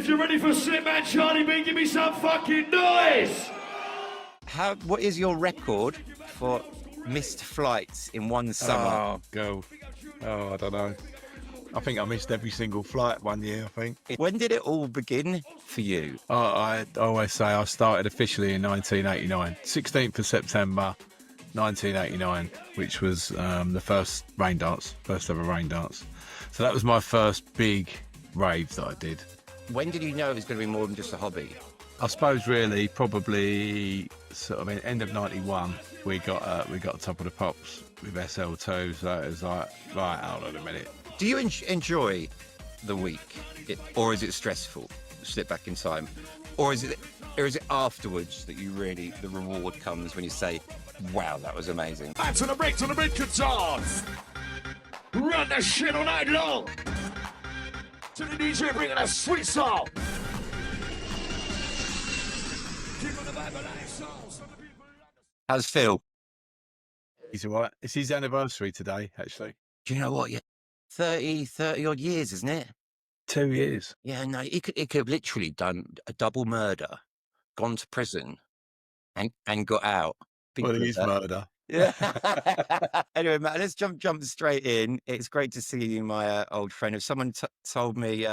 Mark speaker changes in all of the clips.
Speaker 1: If you're ready for Slipmatt, Charlie B, give me some fucking noise!
Speaker 2: What is your record for missed flights in one summer?
Speaker 3: Oh, God. Oh, I don't know. I think I missed every single flight one year, I think.
Speaker 2: When did it all begin for you?
Speaker 3: I always say I started officially in 1989, 16th of September, 1989, which was the first ever Raindance. So that was my first big rave that I did.
Speaker 2: When did you know it was going to be more than just a hobby?
Speaker 3: I suppose really probably sort of end of 91 we got Top of the Pops with SL2, so it was like, right, hold on a minute.
Speaker 2: Do you enjoy the week, or is it stressful? Slip back in time, or is it afterwards that you really, the reward comes when you say, wow, that was amazing?
Speaker 1: Back to the break guitars! Run that shit all night long! To the DJ bringing a sweet song!
Speaker 2: How's Phil?
Speaker 3: He's all right. It's his anniversary today, actually.
Speaker 2: Do you know what? Yeah, 30 odd years, isn't it?
Speaker 3: 2 years.
Speaker 2: Yeah, no, he could have literally done a double murder, gone to prison, and got out.
Speaker 3: Well, it is murder.
Speaker 2: Yeah. Anyway, Matt, let's jump straight in. It's great to see you, my old friend. If someone told me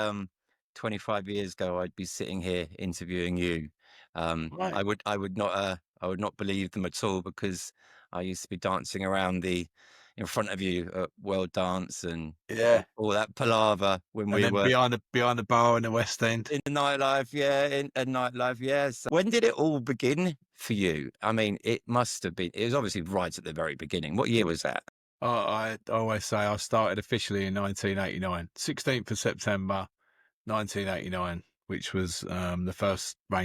Speaker 2: 25 years ago I'd be sitting here interviewing you,
Speaker 3: Right.
Speaker 2: I would not believe them at all, because I used to be dancing around in front of you at World Dance and all that palaver when we were
Speaker 3: behind the bar in the West End.
Speaker 2: in the nightlife, yeah. So when did it all begin for you? I mean, it must have been. It was obviously right at the very beginning. What year was that?
Speaker 3: I always say I started officially in 1989, 16th of September, 1989, which was the first ever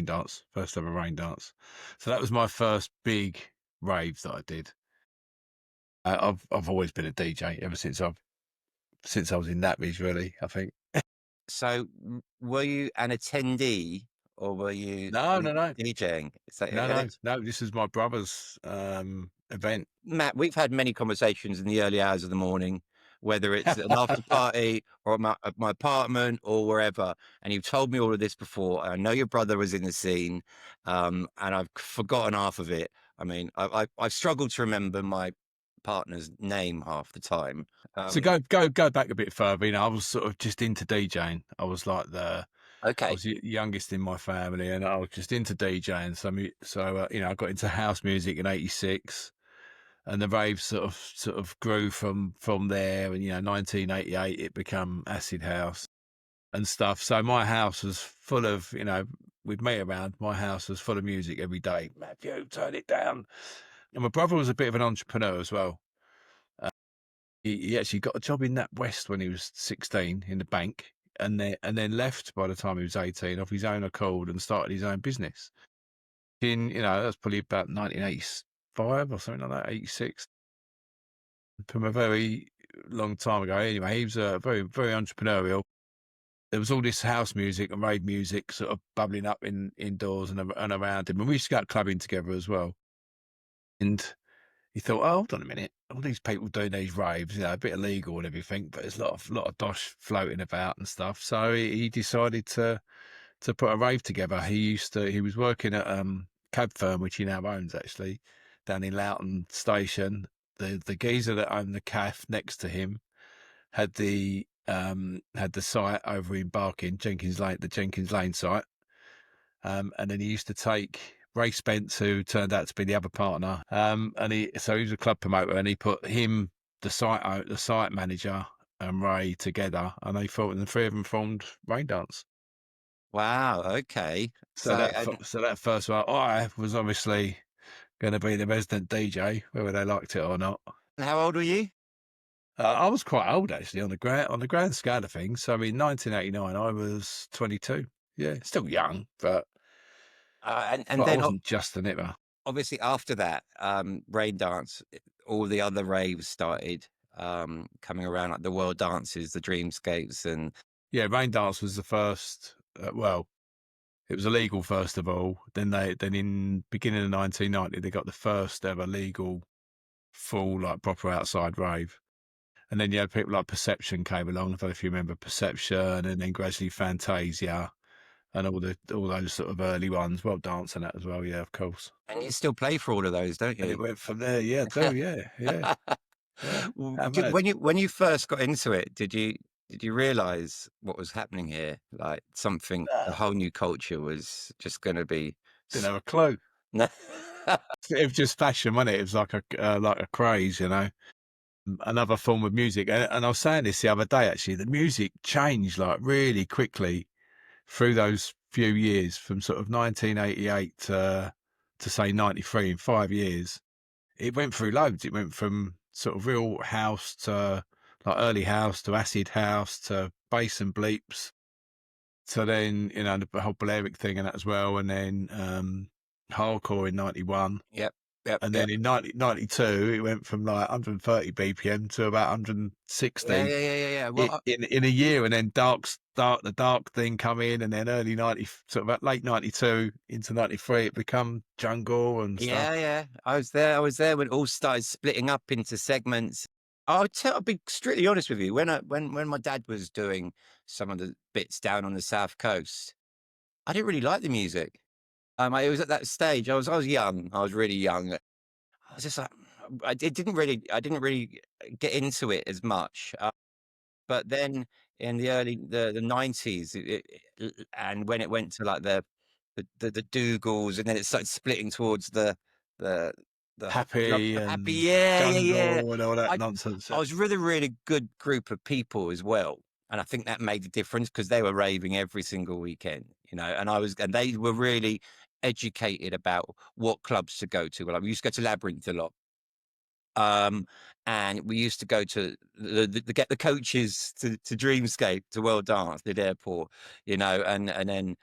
Speaker 3: Raindance. So that was my first big rave that I did. I've always been a DJ ever since I was in nappies, really, I think.
Speaker 2: So were you an attendee, or were you
Speaker 3: No.
Speaker 2: DJing?
Speaker 3: No, this is my brother's event.
Speaker 2: Matt, we've had many conversations in the early hours of the morning, whether it's an after party or at my apartment or wherever. And you've told me all of this before. I know your brother was in the scene, and I've forgotten half of it. I mean, I've struggled to remember my partner's name half the time.
Speaker 3: So go back a bit further. You know, I was sort of just into DJing. I was like I was the youngest in my family, and I was just into DJing. So you know, I got into house music in '86, and the rave sort of grew from there. And 1988 it became acid house and stuff. So my house was full of, with me around, my house was full of music every day. Matthew, turn it down. And my brother was a bit of an entrepreneur as well. He actually got a job in NatWest when he was 16 in the bank, and then left by the time he was 18 off his own accord and started his own business. That was probably about 1985 or something like that, 86. From a very long time ago. Anyway, he was very, very entrepreneurial. There was all this house music and rave music sort of bubbling up indoors and around him. And we used to go clubbing together as well. And he thought, oh, hold on a minute, all these people doing these raves, a bit illegal and everything, but there's a lot of dosh floating about and stuff. So he decided to put a rave together. He was working at cab firm, which he now owns actually, down in Loughton Station. The geezer that owned the cafe next to him had the site over in Barking, the Jenkins Lane site, and then he used to take Ray Spence, who turned out to be the other partner, and he was a club promoter, and he put him, the site manager, and Ray together, and the three of them formed Raindance.
Speaker 2: Wow. Okay.
Speaker 3: So that first one, I was obviously going to be the resident DJ, whether they liked it or not.
Speaker 2: How old were you?
Speaker 3: I was quite old actually on the grand scale of things. So in 1989, I was 22. Yeah, still young, but
Speaker 2: and
Speaker 3: but
Speaker 2: then
Speaker 3: I wasn't just a nipper.
Speaker 2: Obviously after that, Raindance, all the other raves started coming around, like the World Dances, the Dreamscapes, and
Speaker 3: Raindance was the first. It was illegal first of all. Then in beginning of 1990, they got the first ever legal, full proper outside rave. And then you had people like Perception came along. I don't know if you remember Perception, and then gradually Fantasia, and all those sort of early ones. Well, Dance and that as well. Yeah, of course.
Speaker 2: And you still play for all of those, don't
Speaker 3: And it
Speaker 2: you?
Speaker 3: went from there. Yeah, I do. Yeah, yeah.
Speaker 2: Well,
Speaker 3: How mad.
Speaker 2: when you first got into it, did you realize what was happening here? Like something, a whole new culture was just going to be.
Speaker 3: Didn't have a clue.
Speaker 2: No.
Speaker 3: It was just fashion, wasn't it? It was like a craze, you know. Another form of music, and I was saying this the other day. Actually, the music changed like really quickly through those few years, from sort of 1988 to say 93. In 5 years, it went through loads. It went from sort of real house to like early house to acid house to bass and bleeps to then, you know, the whole Balearic thing and that as well, and then hardcore in 91.
Speaker 2: Yep.
Speaker 3: And then in 92, it went from like 130 BPM to about 160.
Speaker 2: Yeah. Well,
Speaker 3: in a year, and then the dark thing come in, and then early 90, sort of about late 92 into 93, it become jungle and stuff.
Speaker 2: Yeah. I was there when it all started splitting up into segments. I'll be strictly honest with you. When my dad was doing some of the bits down on the South Coast, I didn't really like the music. It was at that stage. I was young. I was really young. I was just like, I didn't really get into it as much. But then in the early the 90s, and when it went to like the Dougals, and then it started splitting towards the
Speaker 3: Happy and
Speaker 2: Happy, yeah.
Speaker 3: jungle and all that nonsense.
Speaker 2: I was with a really good group of people as well, and I think that made a difference because they were raving every single weekend, you know. And they were really educated about what clubs to go to. Like we used to go to Labyrinth a lot, and we used to go to get the coaches to Dreamscape, to World Dance at Airport, you know, and then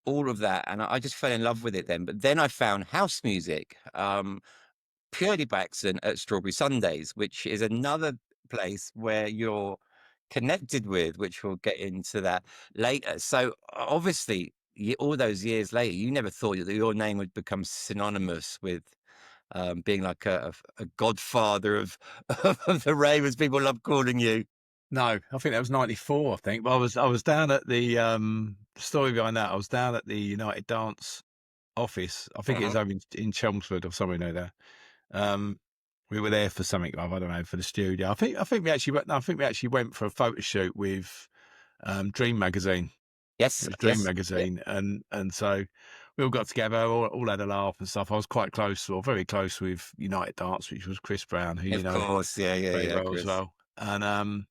Speaker 2: all of that, and I just fell in love with it then. But then I found house music, purely by accident, at Strawberry Sundaes, which is another place where you're connected with, which we'll get into that later. So obviously, all those years later, you never thought that your name would become synonymous with being like a godfather of the rave, as people love calling you.
Speaker 3: No, I think that was 94, I think. But I was down at the story behind that. I was down at the United Dance office. I think it was over in Chelmsford or somewhere near there. We were there for something, I don't know, for the studio. I think we actually went for a photo shoot with Dream magazine.
Speaker 2: Yes,
Speaker 3: Dream magazine, and so we all got together, all had a laugh and stuff. I was quite close, or very close, with United Dance, which was Chris Brown, who you know,
Speaker 2: of course, very well
Speaker 3: as well. And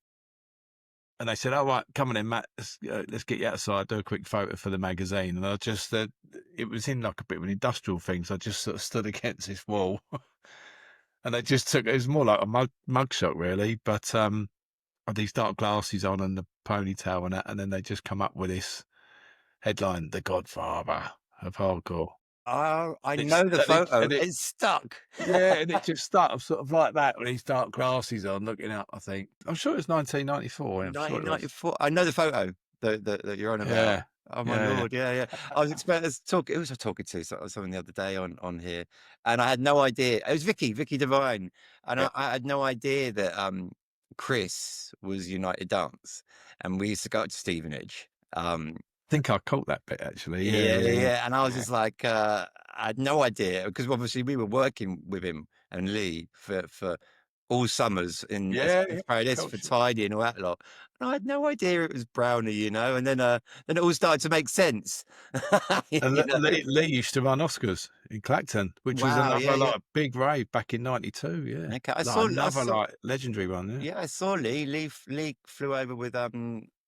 Speaker 3: they said, "Oh, right, come on in, Matt. Let's get you outside, do a quick photo for the magazine." And I just, it was in like a bit of an industrial thing, so I just sort of stood against this wall, and they just took. It was more like a mug shot, really, but had these dark glasses on and the ponytail and that, and then they just come up with this headline: "The Godfather of Hardcore."
Speaker 2: Oh, I know the photo. It's stuck.
Speaker 3: Yeah, and it just stuck sort of like that with these dark glasses on, looking up. I think I'm sure it was 1994.
Speaker 2: 1994. I know the photo that you're on about.
Speaker 3: Yeah.
Speaker 2: Oh my Lord, yeah. I was expecting to talk. It was talking to someone the other day on here, and I had no idea. It was Vicky Devine, and I had no idea that Chris was United Dance, and we used to go to Stevenage.
Speaker 3: I think I caught that bit actually.
Speaker 2: Yeah. And I was just like, I had no idea, because obviously we were working with him and Lee for all summers in Paradise for Tidy and all that lot. And I had no idea it was Brownie, you know. And then it all started to make sense.
Speaker 3: Lee used to run Oscars in Clacton, which was another big rave back in '92. Yeah,
Speaker 2: okay. I
Speaker 3: saw
Speaker 2: another
Speaker 3: legendary one.
Speaker 2: Yeah, I saw Lee. Lee flew over with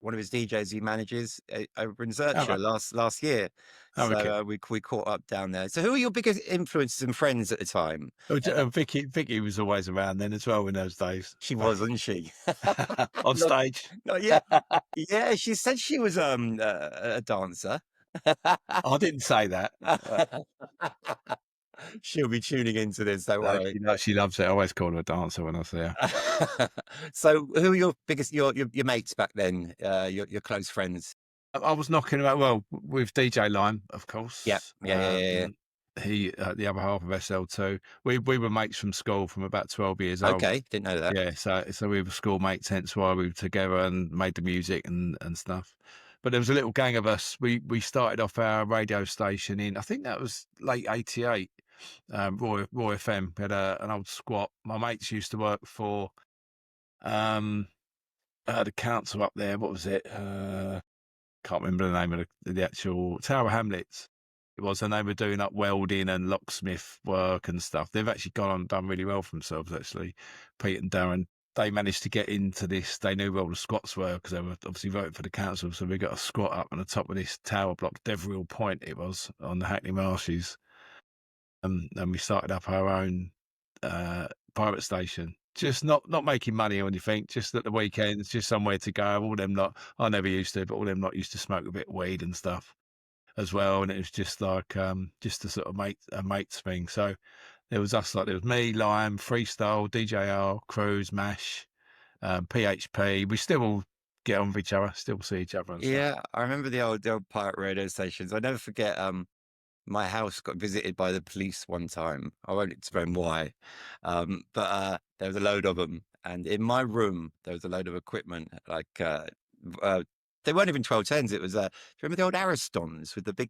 Speaker 2: one of his DJs he manages over in Zurcher last year. So we caught up down there. So who were your biggest influences and friends at the time?
Speaker 3: Vicky was always around then as well in those days.
Speaker 2: She was, wasn't she?
Speaker 3: On stage.
Speaker 2: Yeah, she said she was a dancer.
Speaker 3: I didn't say that.
Speaker 2: She'll be tuning into this, don't worry.
Speaker 3: She loves it. I always call her a dancer when I see her.
Speaker 2: So who were your biggest, your mates back then, your close friends?
Speaker 3: I was knocking about, with DJ Lime, of course.
Speaker 2: Yeah.
Speaker 3: He, the other half of SL2. We were mates from school from about 12 years old.
Speaker 2: Okay, didn't know that.
Speaker 3: Yeah, so we were schoolmates, hence why we were together and made the music and stuff. But there was a little gang of us. We started off our radio station in, I think that was late '88. Roy FM. We had an old squat. My mates used to work for the council up there. What was it? Can't remember the name of the actual Tower Hamlets. It was, and they were doing up welding and locksmith work and stuff. They've actually gone on and done really well for themselves, actually. Pete and Darren, they managed to get into this. They knew where all the squats were because they were obviously voting for the council. So we got a squat up on the top of this tower block, Deverill Point it was, on the Hackney Marshes. And we started up our own pirate station. Just not making money or anything, just at the weekends, just somewhere to go. All them lot, I never used to, but all them lot used to smoke a bit of weed and stuff as well. And it was just like, just a sort of mates thing. So there was us, like there was me, Lime, Freestyle, DJR, Cruise, Mash, PHP. We still all get on with each other, still see each other and stuff.
Speaker 2: Yeah, I remember the old pirate radio stations. I never forget, my house got visited by the police one time. I won't explain why, but there was a load of them, and in my room there was a load of equipment. Like they weren't even 1210s. It was do you remember the old Aristons with the big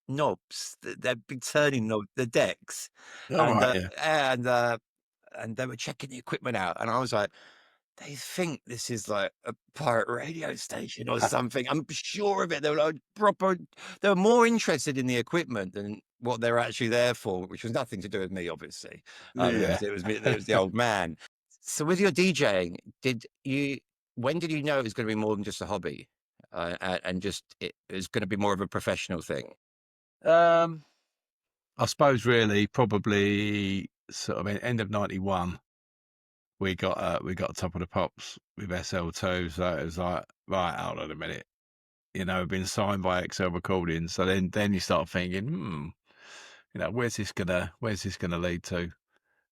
Speaker 2: knobs, the big turning knob, the decks, and they were checking the equipment out, and I was like, they think this is like a pirate radio station or something. I'm sure of it. They were like they were more interested in the equipment than what they're actually there for, which was nothing to do with me, obviously. It was the old man. So with your DJing, when did you know it was going to be more than just a hobby, and just it was going to be more of a professional thing?
Speaker 3: I suppose really probably sort of end of '91. We got Top of the Pops with SL2, so it was like, right, hold on a minute, been signed by XL Recordings. So then you start thinking, where's this gonna lead to?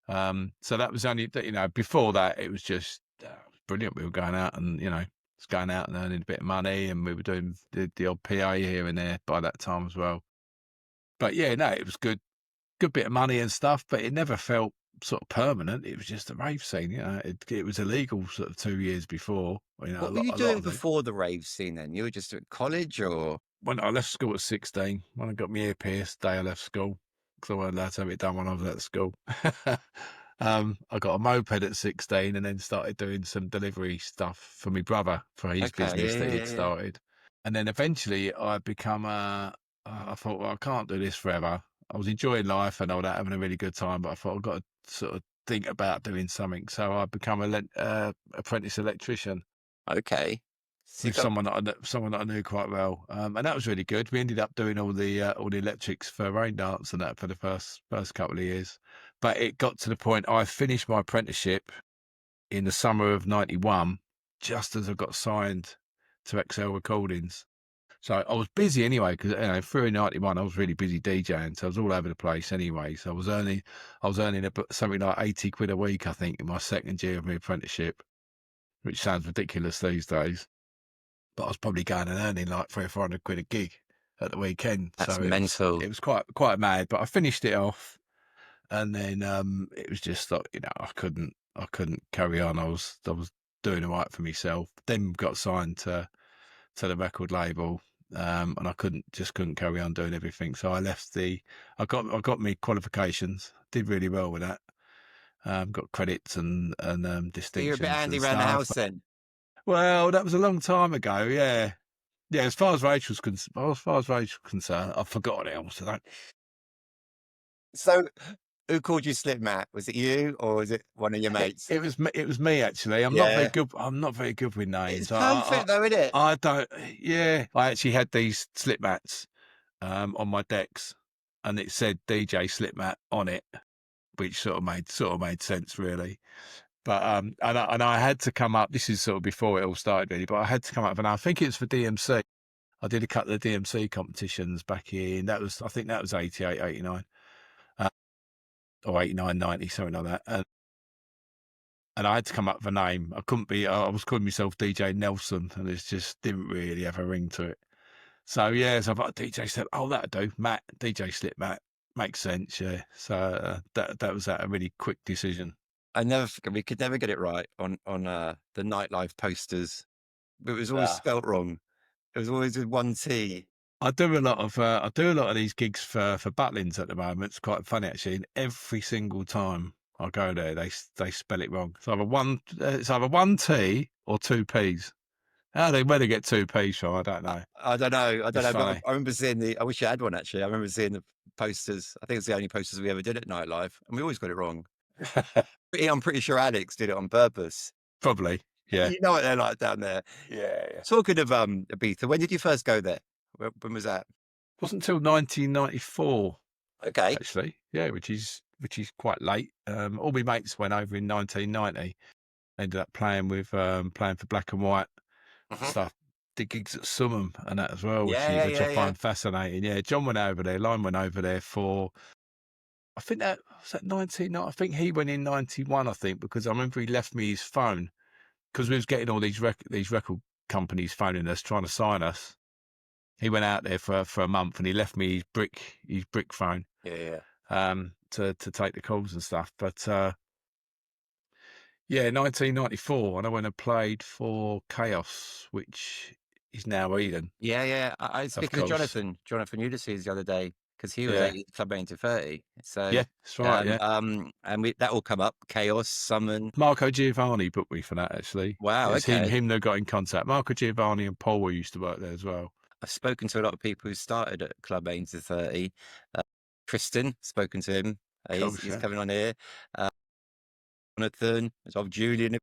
Speaker 3: So that was only, before that it was just brilliant. We were going out and going out and earning a bit of money, and we were doing the odd PA here and there by that time as well. But yeah, no, it was good bit of money and stuff, but it never felt sort of permanent. It was just a rave scene. It was illegal sort of 2 years before.
Speaker 2: What were you doing before the rave scene then? You were just at college, or?
Speaker 3: When I left school at 16, when I got my ear pierced, day I left school, because I weren't allowed to have it done when I was at school. I got a moped at 16 and then started doing some delivery stuff for my brother for his business that he'd started. And then eventually I become I thought, well, I can't do this forever. I was enjoying life and all that, having a really good time, but I thought I've got to sort of think about doing something. So I become an apprentice electrician.
Speaker 2: Okay.
Speaker 3: With someone that I knew quite well, and that was really good. We ended up doing all the electrics for Raindance and that for the first couple of years. But it got to the point I finished my apprenticeship in the summer of '91, just as I got signed to XL Recordings. So I was busy anyway, because through '91 I was really busy DJing, so I was all over the place anyway. So I was earning something like 80 quid a week, I think, in my second year of my apprenticeship, which sounds ridiculous these days. But I was probably going and earning like 300 or 400 quid a gig at the weekend.
Speaker 2: That's mental.
Speaker 3: It was quite mad, but I finished it off, and then it was just like, I couldn't carry on. I was doing all right for myself. Then got signed to the record label. And I couldn't carry on doing everything. So I left I got me qualifications, did really well with that. Got credits and distinctions.
Speaker 2: So you're a bit handy around the house then?
Speaker 3: Well, that was a long time ago, yeah. Yeah, as far as Rachel's concerned, I've forgotten it almost today.
Speaker 2: So who called you Slipmatt? Was it you or was it one of your mates?
Speaker 3: It was me actually. I'm not very good with names.
Speaker 2: It's perfect though, isn't it?
Speaker 3: I don't. Yeah, I actually had these Slipmats on my decks, and it said DJ Slipmatt on it, which sort of made sense really. But and I had to come up. This is sort of before it all started really, but I had to come up, and I think it's for DMC. I did a couple of DMC competitions back in. I think that was 88, 89. Or 89, 90, something like that. And I had to come up with a name. I was calling myself DJ Nelson, and it just didn't really have a ring to it. So yeah, so I thought DJ Slip, that'll do. Matt, DJ Slipmatt, makes sense, yeah. So that was a really quick decision.
Speaker 2: We could never get it right on the nightlife posters. It was always spelt wrong. It was always with one T.
Speaker 3: I do a lot of these gigs for Butlins at the moment. It's quite funny actually. And every single time I go there, they spell it wrong. It's either one T or two P's. How they where they get two P's from, I don't know.
Speaker 2: I don't know.
Speaker 3: It's
Speaker 2: But
Speaker 3: funny.
Speaker 2: I remember seeing I wish I had one actually. I remember seeing the posters. I think it's the only posters we ever did at Nightlife, and we always got it wrong. I'm pretty sure Alex did it on purpose.
Speaker 3: Probably, yeah.
Speaker 2: You know what they're like down there.
Speaker 3: Yeah.
Speaker 2: Talking of Ibiza, when did you first go there? When was that?
Speaker 3: It wasn't until 1994.
Speaker 2: Okay.
Speaker 3: Actually, yeah, which is quite late. All my mates went over in 1990. Ended up playing for Black and White stuff. Did gigs at Summum and that as well, which I find fascinating. Yeah, John went over there. Lime went over there for. I think that was that 1990. I think he went in 91. I think because I remember he left me his phone because we was getting all these record companies phoning us trying to sign us. He went out there for a month and he left me his brick phone.
Speaker 2: Yeah.
Speaker 3: To take the calls and stuff. But 1994, and I went and played for Chaos, which is now Eden.
Speaker 2: Yeah. I speaking of Jonathan Ulysses the other day because he was at Club 80-30. So
Speaker 3: yeah, that's right.
Speaker 2: And that all come up. Chaos, Summon.
Speaker 3: Marco Giovanni booked me for that actually.
Speaker 2: Wow,
Speaker 3: it's
Speaker 2: okay.
Speaker 3: him that got in contact. Marco Giovanni and Paul used to work there as well.
Speaker 2: I've spoken to a lot of people who started at Club 80-30. Tristan, spoken to him. He's coming on here. Jonathan, of Julian.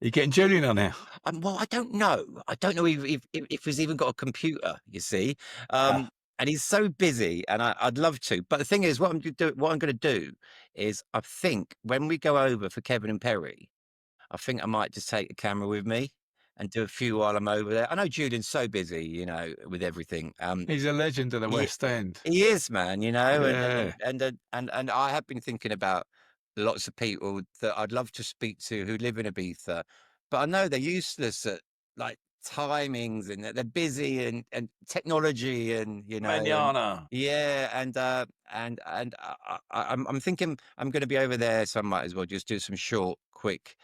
Speaker 3: You getting Julian on here?
Speaker 2: Well, I don't know. I don't know if he's even got a computer. You see, and he's so busy, and I'd love to. But the thing is, what I'm going to do is, I think when we go over for Kevin and Perry, I think I might just take the camera with me and do a few while I'm over there. I know Julian's so busy, with everything.
Speaker 3: He's a legend of the West End.
Speaker 2: He is, man.
Speaker 3: Yeah.
Speaker 2: And I have been thinking about lots of people that I'd love to speak to who live in Ibiza, but I know they're useless at like timings and they're busy and technology and
Speaker 3: Manana.
Speaker 2: I'm thinking I'm going to be over there, so I might as well just do some short, quick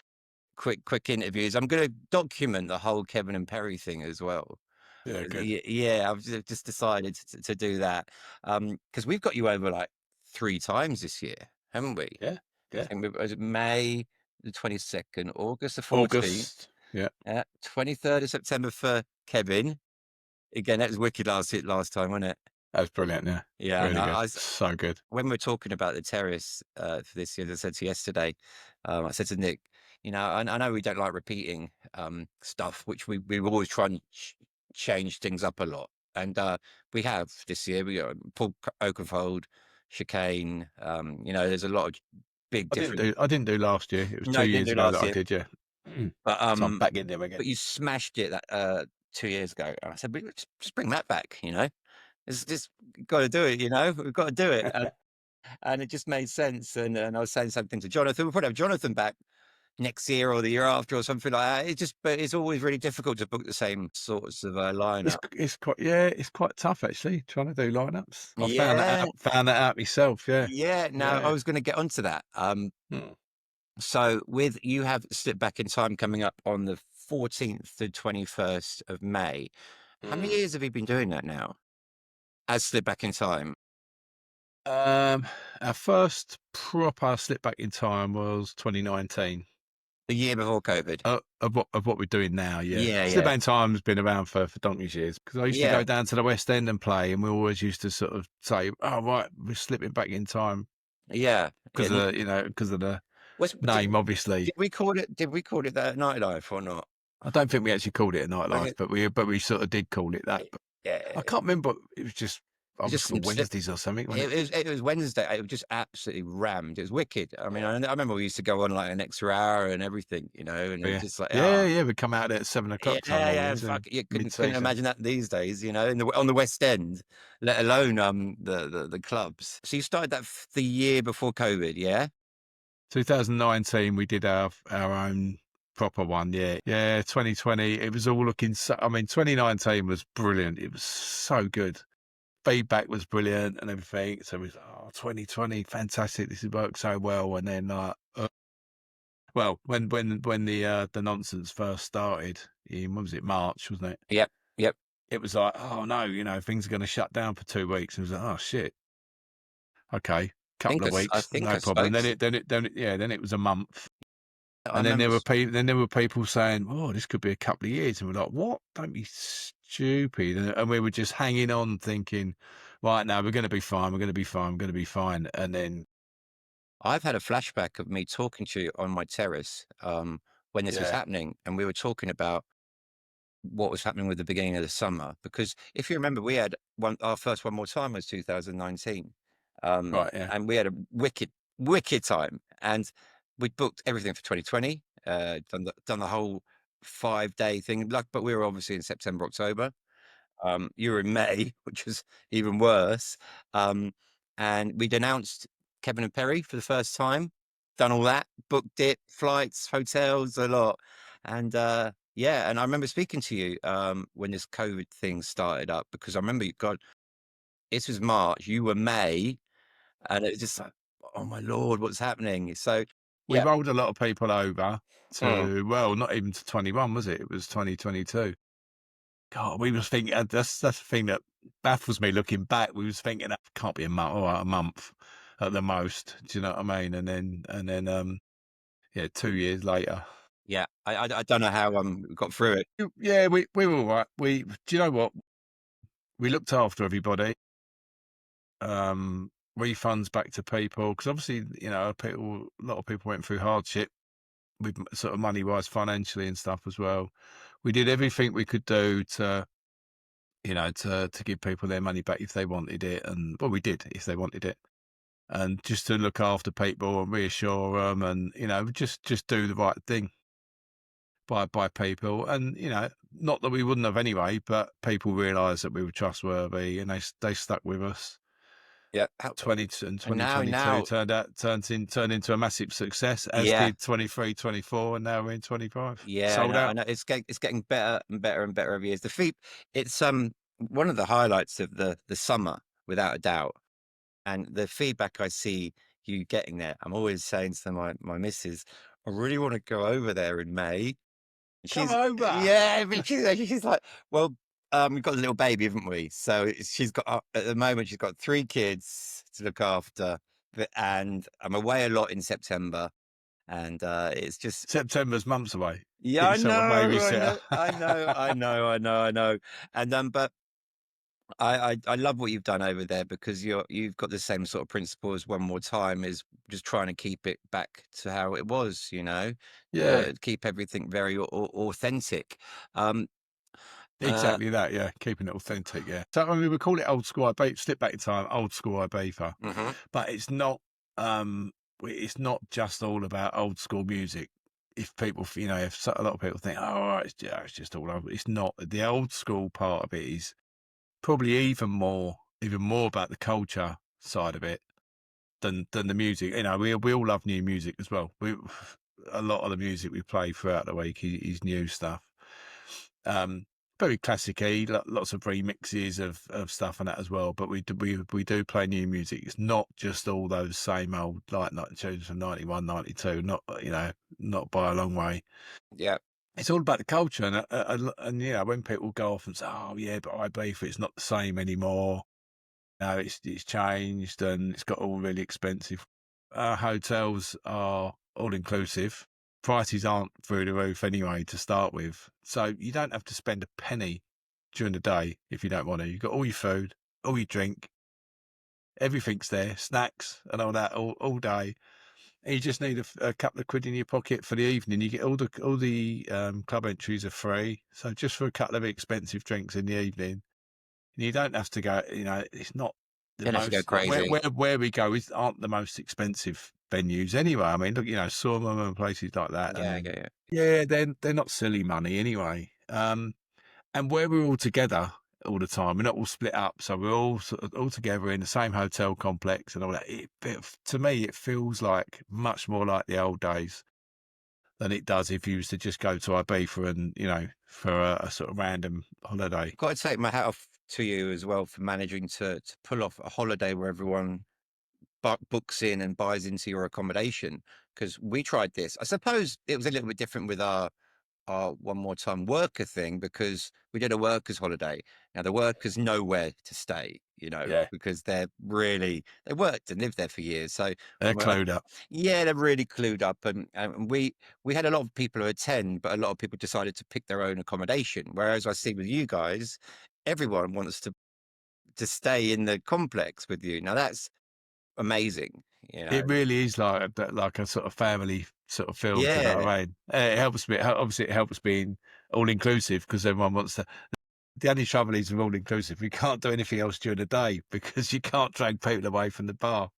Speaker 2: interviews. I'm going to document the whole Kevin and Perry thing as well.
Speaker 3: Yeah, good.
Speaker 2: Yeah, I've just decided to do that because we've got you over like 3 times this year, haven't we?
Speaker 3: Yeah.
Speaker 2: I think it was May the 22nd, August the 14th.
Speaker 3: Yeah.
Speaker 2: 23rd of September for Kevin. Again, that was wicked last time, wasn't it?
Speaker 3: That was brilliant, yeah.
Speaker 2: Yeah,
Speaker 3: really good. So good.
Speaker 2: When we're talking about the terrace for this year, as I said to you yesterday, I said to Nick, I know we don't like repeating stuff, which we always try and change things up a lot. And we have this year. We got Paul Oakenfold, Chicane. There's a lot of big different.
Speaker 3: I didn't do last year. It was 2 years ago that I did, yeah.
Speaker 2: But
Speaker 3: so I'm back in there again.
Speaker 2: But you smashed it that 2 years ago. And I said, just bring that back. It's just got to do it. We've got to do it. And it just made sense. And I was saying something to Jonathan. We'll probably have Jonathan back next year or the year after or something like that. But it's always really difficult to book the same sorts of lineup.
Speaker 3: It's quite tough actually trying to do lineups. I found that out myself. Yeah.
Speaker 2: I was going to get onto that. So you have Slip Back in Time coming up on the 14th to 21st of May. How many years have you been doing that now? As Slip Back in Time.
Speaker 3: Our first proper Slip Back in Time was 2019.
Speaker 2: The year before COVID.
Speaker 3: Of what we're doing now, yeah. Slip Back in Time has been around for donkey's years because I used to go down to the West End and play, and we always used to sort of say, "Oh right, we're slipping back in time."
Speaker 2: Yeah,
Speaker 3: because of the name, obviously.
Speaker 2: Did we call it that at Nightlife or not?
Speaker 3: I don't think we actually called it a Nightlife, but we sort of did call it that.
Speaker 2: Yeah,
Speaker 3: I can't remember. It was just. Just Wednesdays or something.
Speaker 2: It was Wednesday. It was just absolutely rammed. It was wicked. I mean, I remember we used to go on like an extra hour and everything, and it was just like
Speaker 3: we'd come out at 7 o'clock.
Speaker 2: You couldn't imagine that these days, on the West End, let alone the clubs. So you started that the year before COVID, yeah?
Speaker 3: 2019, we did our own proper one, yeah. 2020, it was all looking. 2019 was brilliant. It was so good. Feedback was brilliant and everything. So we was 2020, fantastic. This has worked so well. And then, when the nonsense first started in, when was it? March, wasn't it?
Speaker 2: Yep.
Speaker 3: it was like, oh no, things are going to shut down for 2 weeks. And it was like, oh shit, okay, couple of
Speaker 2: I
Speaker 3: weeks,
Speaker 2: think
Speaker 3: no
Speaker 2: I
Speaker 3: problem.
Speaker 2: spoke.
Speaker 3: Then it was a month.
Speaker 2: I
Speaker 3: And then
Speaker 2: remember.
Speaker 3: there were people saying, "Oh, this could be a couple of years," and we're like, "What? Don't be stupid!" And we were just hanging on, thinking, "Right now, we're going to be fine. We're going to be fine. We're going to be fine." And then,
Speaker 2: I've had a flashback of me talking to you on my terrace when this was
Speaker 3: yeah,
Speaker 2: happening, and we were talking about what was happening with the beginning of the summer. Because if you remember, we had our first One More Time was 2019,
Speaker 3: right, yeah,
Speaker 2: and we had a wicked time, and we'd booked everything for 2020, done the whole 5-day thing. But we were obviously in September, October. You were in May, which was even worse. And we'd announced Kevin and Perry for the first time, done all that, booked it, flights, hotels, a lot. And yeah, and I remember speaking to you when this COVID thing started up, because I remember God, this was March, you were May, and it was just like, oh my Lord, what's happening? So
Speaker 3: we
Speaker 2: yeah.
Speaker 3: rolled a lot of people over
Speaker 2: Mm.
Speaker 3: to, well, not even to 21, was it? It was 2022. God, we was thinking that's the thing that baffles me looking back. We was thinking that can't be a month, all right, a month at the most. Do you know what I mean? And then, yeah, 2 years later.
Speaker 2: Yeah, I don't know how we got through it.
Speaker 3: Yeah, we were all right. Do you know what? We looked after everybody. Refunds back to people because obviously, a lot of people went through hardship with sort of money wise, financially and stuff as well. We did everything we could do to, to give people their money back if they wanted it, and well, we did if they wanted it, and just to look after people and reassure them, and just do the right thing by people, and not that we wouldn't have anyway, but people realised that we were trustworthy, and they stuck with us.
Speaker 2: Yeah,
Speaker 3: 2022 turned into a massive success, as
Speaker 2: yeah.
Speaker 3: did 23, 24, and now we're in 25.
Speaker 2: Yeah,
Speaker 3: Sold
Speaker 2: I
Speaker 3: out.
Speaker 2: know. It's getting better and better and better every year. The feet, it's one of the highlights of the summer, without a doubt. And the feedback I see you getting there, I'm always saying to my missus, I really want to go over there in May.
Speaker 3: Come
Speaker 2: She's
Speaker 3: over.
Speaker 2: yeah, but she's like, well, we've got a little baby, haven't we? So she's got at the moment she's got 3 kids to look after, and I'm away a lot in September, and it's just.
Speaker 3: September's months away.
Speaker 2: Yeah,
Speaker 3: Get
Speaker 2: I
Speaker 3: yourself a
Speaker 2: know,
Speaker 3: babysitter.
Speaker 2: I know. And but I love what you've done over there, because you've got the same sort of principle as One More Time, is just trying to keep it back to how it was,
Speaker 3: Yeah,
Speaker 2: keep everything very authentic. Um, uh,
Speaker 3: exactly that. Yeah, keeping it authentic. Yeah. So I mean, we call it old school Ibiza. Slip back in time, old school Ibiza,
Speaker 2: mhm.
Speaker 3: but it's not. It's not just all about old school music. If people, a lot of people think, oh, it's just all over. It's not. The old school part of it is probably even more about the culture side of it than the music. We all love new music as well. A lot of the music we play throughout the week is new stuff. Very classic-y, lots of remixes of stuff and that as well. But we do play new music. It's not just all those same old like tunes from 91, 92. Not by a long way.
Speaker 2: Yeah,
Speaker 3: It's all about the culture, and when people go off and say, "Oh yeah, but Ibiza, it's not the same anymore. No, it's changed and it's got all really expensive." Our hotels are all inclusive. Prices aren't through the roof anyway to start with, so you don't have to spend a penny during the day if you don't want to. You've got all your food, all your drink, everything's there, snacks and all that all day. And you just need a couple of quid in your pocket for the evening. You get all the club entries are free, so just for a couple of expensive drinks in the evening, you don't have to go. It's not the
Speaker 2: don't have to go
Speaker 3: most like
Speaker 2: crazy.
Speaker 3: where we go aren't the most expensive venues anyway. I mean, look, Stormham and places like that,
Speaker 2: Yeah,
Speaker 3: and
Speaker 2: yeah,
Speaker 3: yeah, they're not silly money anyway. And where we're all together all the time, we're not all split up, so we're all sort of all together in the same hotel complex and all that. To me, it feels like much more like the old days than it does if you was to just go to Ibiza and for a sort of random holiday.
Speaker 2: I've got to take my hat off to you as well for managing to pull off a holiday where everyone books in and buys into your accommodation, because we tried this. I suppose it was a little bit different with our our One More Time worker thing, because we did a workers holiday. Now the workers nowhere to stay, because they worked and lived there for years. So
Speaker 3: they're clued up.
Speaker 2: Yeah, they're really clued up. And we had a lot of people who attend, but a lot of people decided to pick their own accommodation. Whereas I see with you guys, everyone wants to stay in the complex with you. Now that's amazing.
Speaker 3: It really is like a sort of family sort of feel.
Speaker 2: Yeah.
Speaker 3: Do you know what I mean? It helps me. Obviously, it helps being all inclusive because everyone wants to. The only trouble is with all inclusive, you can't do anything else during the day because you can't drag people away from the bar.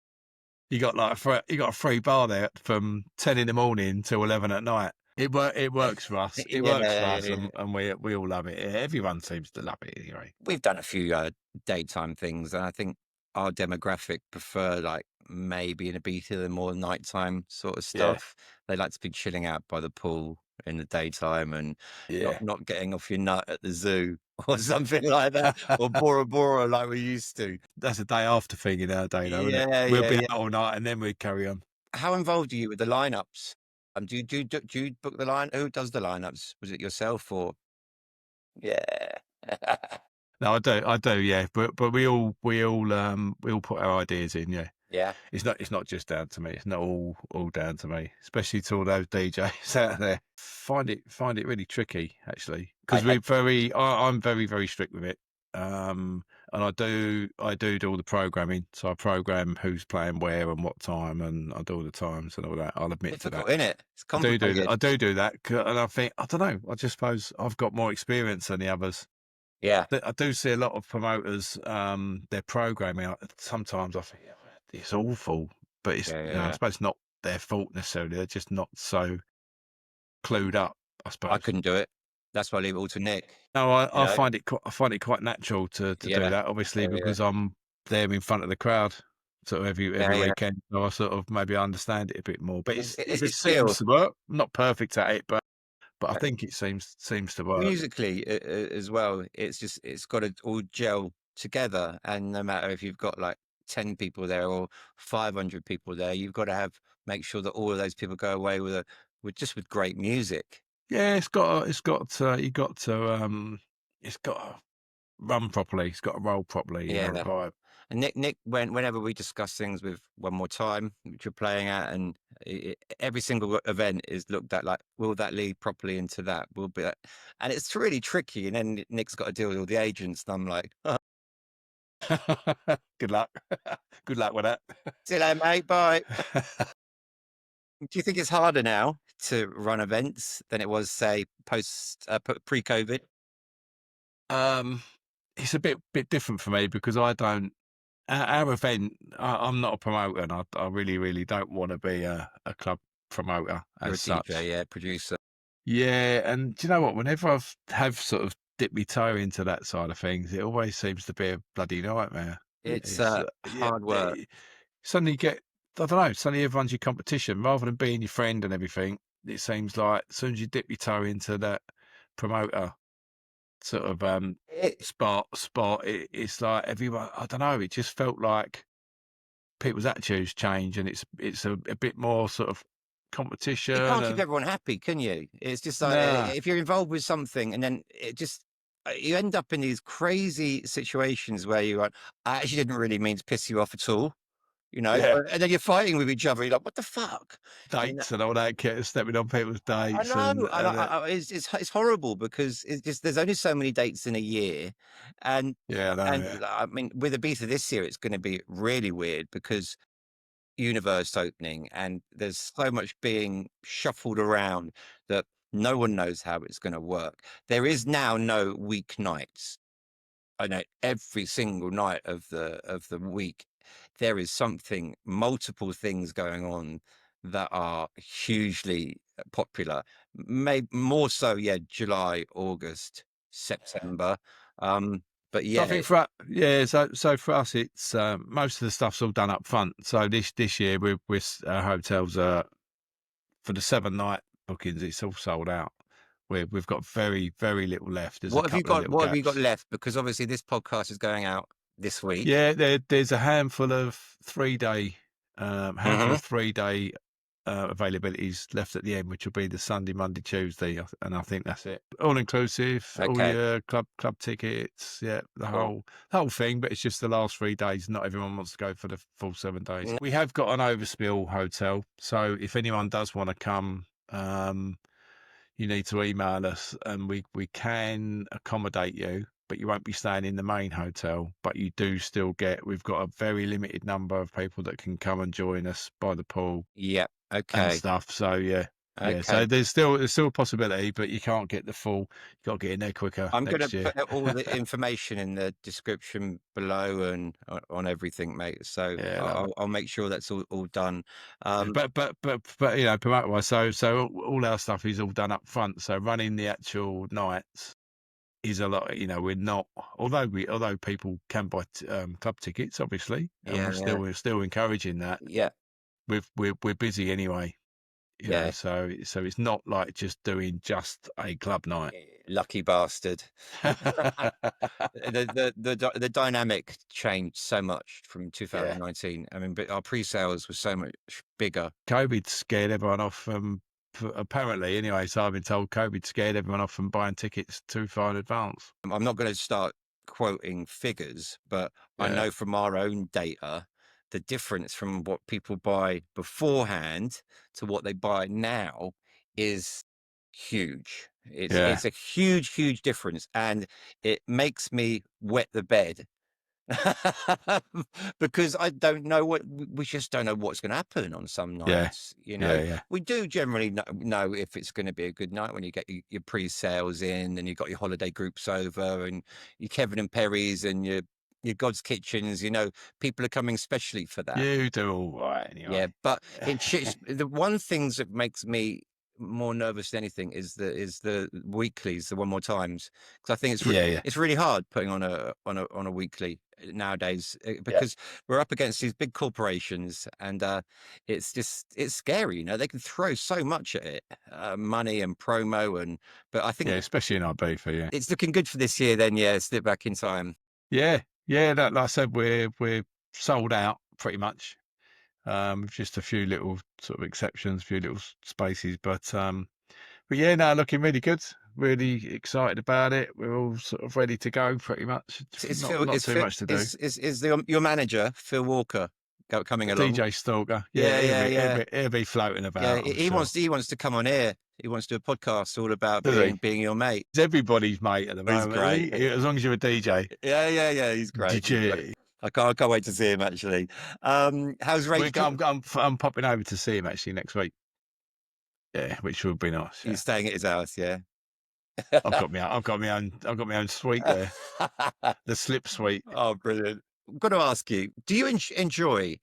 Speaker 3: You got a free bar there from 10 in the morning till 11 at night. It works for us. It works for us, and we all love it. Everyone seems to love it anyway.
Speaker 2: We've done a few daytime things, and I think our demographic prefer like maybe in Ibiza the more nighttime sort of stuff. Yeah. They like to be chilling out by the pool in the daytime and not getting off your nut at the zoo or something like that, or Bora Bora like we used to.
Speaker 3: That's a day after thing in our day, though, isn't it? We'll be out all night and then we'd carry on.
Speaker 2: How involved are you with the lineups? Do you book the line? Who does the lineups? Was it yourself or? Yeah.
Speaker 3: No, I do, yeah. But we all put our ideas in, yeah.
Speaker 2: Yeah.
Speaker 3: It's not just down to me. It's not all down to me, especially to all those DJs out there. Find it really tricky actually, because I'm very, very strict with it. And I do all the programming. So I program who's playing where and what time, and I do all the times and all that. I'll admit to that.
Speaker 2: Innit? It's complicated.
Speaker 3: I do that, and I think I don't know. I just suppose I've got more experience than the others.
Speaker 2: Yeah,
Speaker 3: I do see a lot of promoters. Their programming sometimes I think it's awful, but it's I suppose not their fault necessarily. They're just not so clued up. I suppose
Speaker 2: I couldn't do it. That's why I leave it all to Nick.
Speaker 3: No, I find it quite natural to do that. Obviously, because I'm there in front of the crowd, sort of every weekend. So I sort of maybe understand it a bit more. But it seems to work. I'm not perfect at it, but I think it seems to work.
Speaker 2: Musically as well, it's got to all gel together, and no matter if you've got like 10 people there or 500 people there, you've got to make sure that all of those people go away with great music.
Speaker 3: Yeah, it's got to run properly. It's got to roll properly.
Speaker 2: Yeah. And Nick, whenever we discuss things with One More Time, which you're playing at, and every single event is looked at like, will that lead properly into that? Will be that? And it's really tricky. And then Nick's got to deal with all the agents, and I'm like, oh.
Speaker 3: Good luck. Good luck with that.
Speaker 2: See you later, mate. Bye. Do you think it's harder now to run events than it was, say, pre-COVID?
Speaker 3: It's a bit different for me because I don't. Our event, I'm not a promoter, and I really, really don't want to be a club promoter as such.
Speaker 2: DJ, producer.
Speaker 3: Yeah, and do you know what? Whenever have sort of dipped my toe into that side of things, it always seems to be a bloody nightmare.
Speaker 2: It's hard work.
Speaker 3: Suddenly suddenly everyone's your competition rather than being your friend and everything. It seems like as soon as you dip your toe into that promoter sort of spot, it's like everyone. I don't know. It just felt like people's attitudes change, and it's a bit more sort of competition.
Speaker 2: You can't keep everyone happy, can you? It's just like if you're involved with something, and then you end up in these crazy situations where you're like, I actually didn't really mean to piss you off at all. And then you're fighting with each other. You're like, what the fuck?
Speaker 3: Dates and all that, stepping on people's dates.
Speaker 2: I know. It's horrible because it's just there's only so many dates in a year, and I mean, with Ibiza this year, it's going to be really weird because Universe opening, and there's so much being shuffled around that no one knows how it's going to work. There is now no weeknights. I know every single night of the week there is multiple things going on that are hugely popular. Maybe more so, July, August, September. But
Speaker 3: I think so for us, it's most of the stuff's all done up front. So this year, our hotels are for the 7-night bookings. It's all sold out. We've got very, very little left.
Speaker 2: What have you got left? Because obviously this podcast is going out this week.
Speaker 3: Yeah, there's a handful of 3-day availabilities left at the end, which will be the Sunday, Monday, Tuesday, and I think that's it. All inclusive, all
Speaker 2: Okay.
Speaker 3: your club tickets, the
Speaker 2: Cool.
Speaker 3: whole thing. But it's just the last 3 days. Not everyone wants to go for the full 7 days.
Speaker 2: No.
Speaker 3: We have got an overspill hotel, so if anyone does want to come, you need to email us, and we can accommodate you. But you won't be staying in the main hotel, but you do still get, we've got a very limited number of people that can come and join us by the pool.
Speaker 2: Yeah.
Speaker 3: And
Speaker 2: Okay.
Speaker 3: stuff. So yeah.
Speaker 2: Okay.
Speaker 3: Yeah. So there's still a possibility, but you can't get the full, you got to get in there quicker.
Speaker 2: I'm going
Speaker 3: next
Speaker 2: to
Speaker 3: year.
Speaker 2: put all the information in the description below and on everything, mate. So
Speaker 3: Yeah,
Speaker 2: I'll make sure that's all done.
Speaker 3: but you know, promoter wise, so all our stuff is all done up front. So running the actual nights is a lot. You know, we're not, although people can buy club tickets, obviously, and
Speaker 2: Yeah.
Speaker 3: we're still encouraging that.
Speaker 2: Yeah.
Speaker 3: We're busy anyway. You know,
Speaker 2: Yeah.
Speaker 3: so it's not like just doing just a club night.
Speaker 2: Lucky bastard. The dynamic changed so much from 2019.
Speaker 3: Yeah.
Speaker 2: I mean, but our pre-sales were so much bigger.
Speaker 3: COVID scared everyone off from, apparently anyway, so I've been told COVID scared everyone off from buying tickets too far in advance.
Speaker 2: I'm not going to start quoting figures, but I know from our own data, the difference from what people buy beforehand to what they buy now is huge. It's a huge difference, and it makes me wet the bed because I don't know we just don't know what's going to happen on some nights. You know, we do generally know if it's going to be a good night when you get your pre-sales in and you've got your holiday groups over and your Kevin and Perry's and your God's Kitchens. You know, people are coming specially for that.
Speaker 3: You do all right anyway.
Speaker 2: Yeah, but the one thing that makes me more nervous than anything is the weeklies, the one more times, because I think it's really hard putting on a weekly nowadays because we're up against these big corporations and it's scary. You know, they can throw so much at it, money and promo, but I think
Speaker 3: especially in Ibiza,
Speaker 2: it's looking good for this year. Then Slip Back in Time.
Speaker 3: Like I said, we're sold out pretty much. Just a few little sort of exceptions, a few little spaces, but looking really good. Really excited about it. We're all sort of ready to go, pretty much. It's not too much to do.
Speaker 2: Is your manager Phil Walker coming along?
Speaker 3: DJ Stalker, he'll be floating about.
Speaker 2: Yeah, he wants to come on here. He wants to do a podcast all about being your mate.
Speaker 3: He's everybody's mate at the moment. He's great. As long as you're a DJ.
Speaker 2: Yeah. He's great. I can't wait to see him actually. How's Rage?
Speaker 3: I'm popping over to see him actually next week. Yeah, which would be nice.
Speaker 2: You're staying at his house, yeah.
Speaker 3: I've got my own suite there. The Slip Suite.
Speaker 2: Oh, brilliant! I'm going to ask you: do you enjoy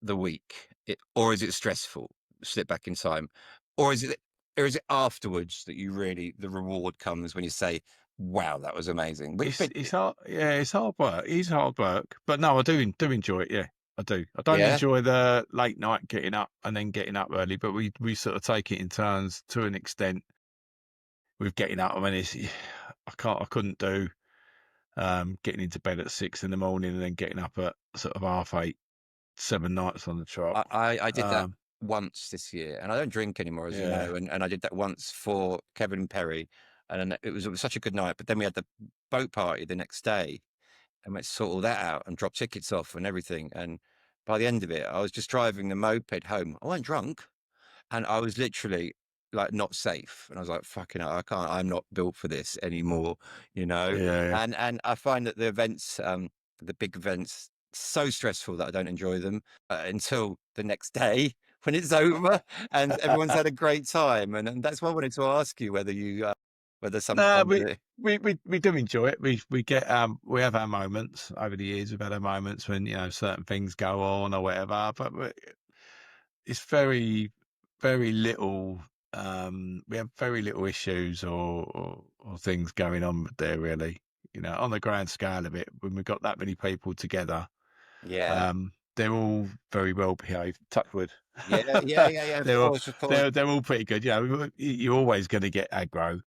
Speaker 2: the week, or is it stressful? Slip Back in Time, or is it afterwards that you really the reward comes when you say, "Wow, that was amazing."
Speaker 3: It's hard. Yeah, it's hard work. It's hard work, but no, I do enjoy it. Yeah, I do. I don't enjoy the late night getting up and then getting up early, but we sort of take it in turns to an extent. With getting up, I mean, I couldn't do getting into bed at 6 a.m. and then getting up at sort of 8:30, 7 nights on the trot.
Speaker 2: I did that once this year, and I don't drink anymore, as you know, and I did that once for Kevin and Perry, and it was such a good night. But then we had the boat party the next day, and we had to sort all that out and drop tickets off and everything. And by the end of it, I was just driving the moped home. I wasn't drunk, and I was literally like not safe, and I was like, fucking hell, I'm not built for this anymore, you know. And I find that the events, the big events, so stressful that I don't enjoy them until the next day when it's over and everyone's had a great time. And that's why I wanted to ask you whether you whether sometimes
Speaker 3: we do enjoy it. We get we have our moments over the years. We've had our moments when, you know, certain things go on or whatever, but it's very little. We have very little issues or things going on there, really. You know, on the grand scale of it, when we've got that many people together, they're all very well behaved. Touch wood.
Speaker 2: Yeah.
Speaker 3: They're all pretty good. Yeah, you're always going to get aggro,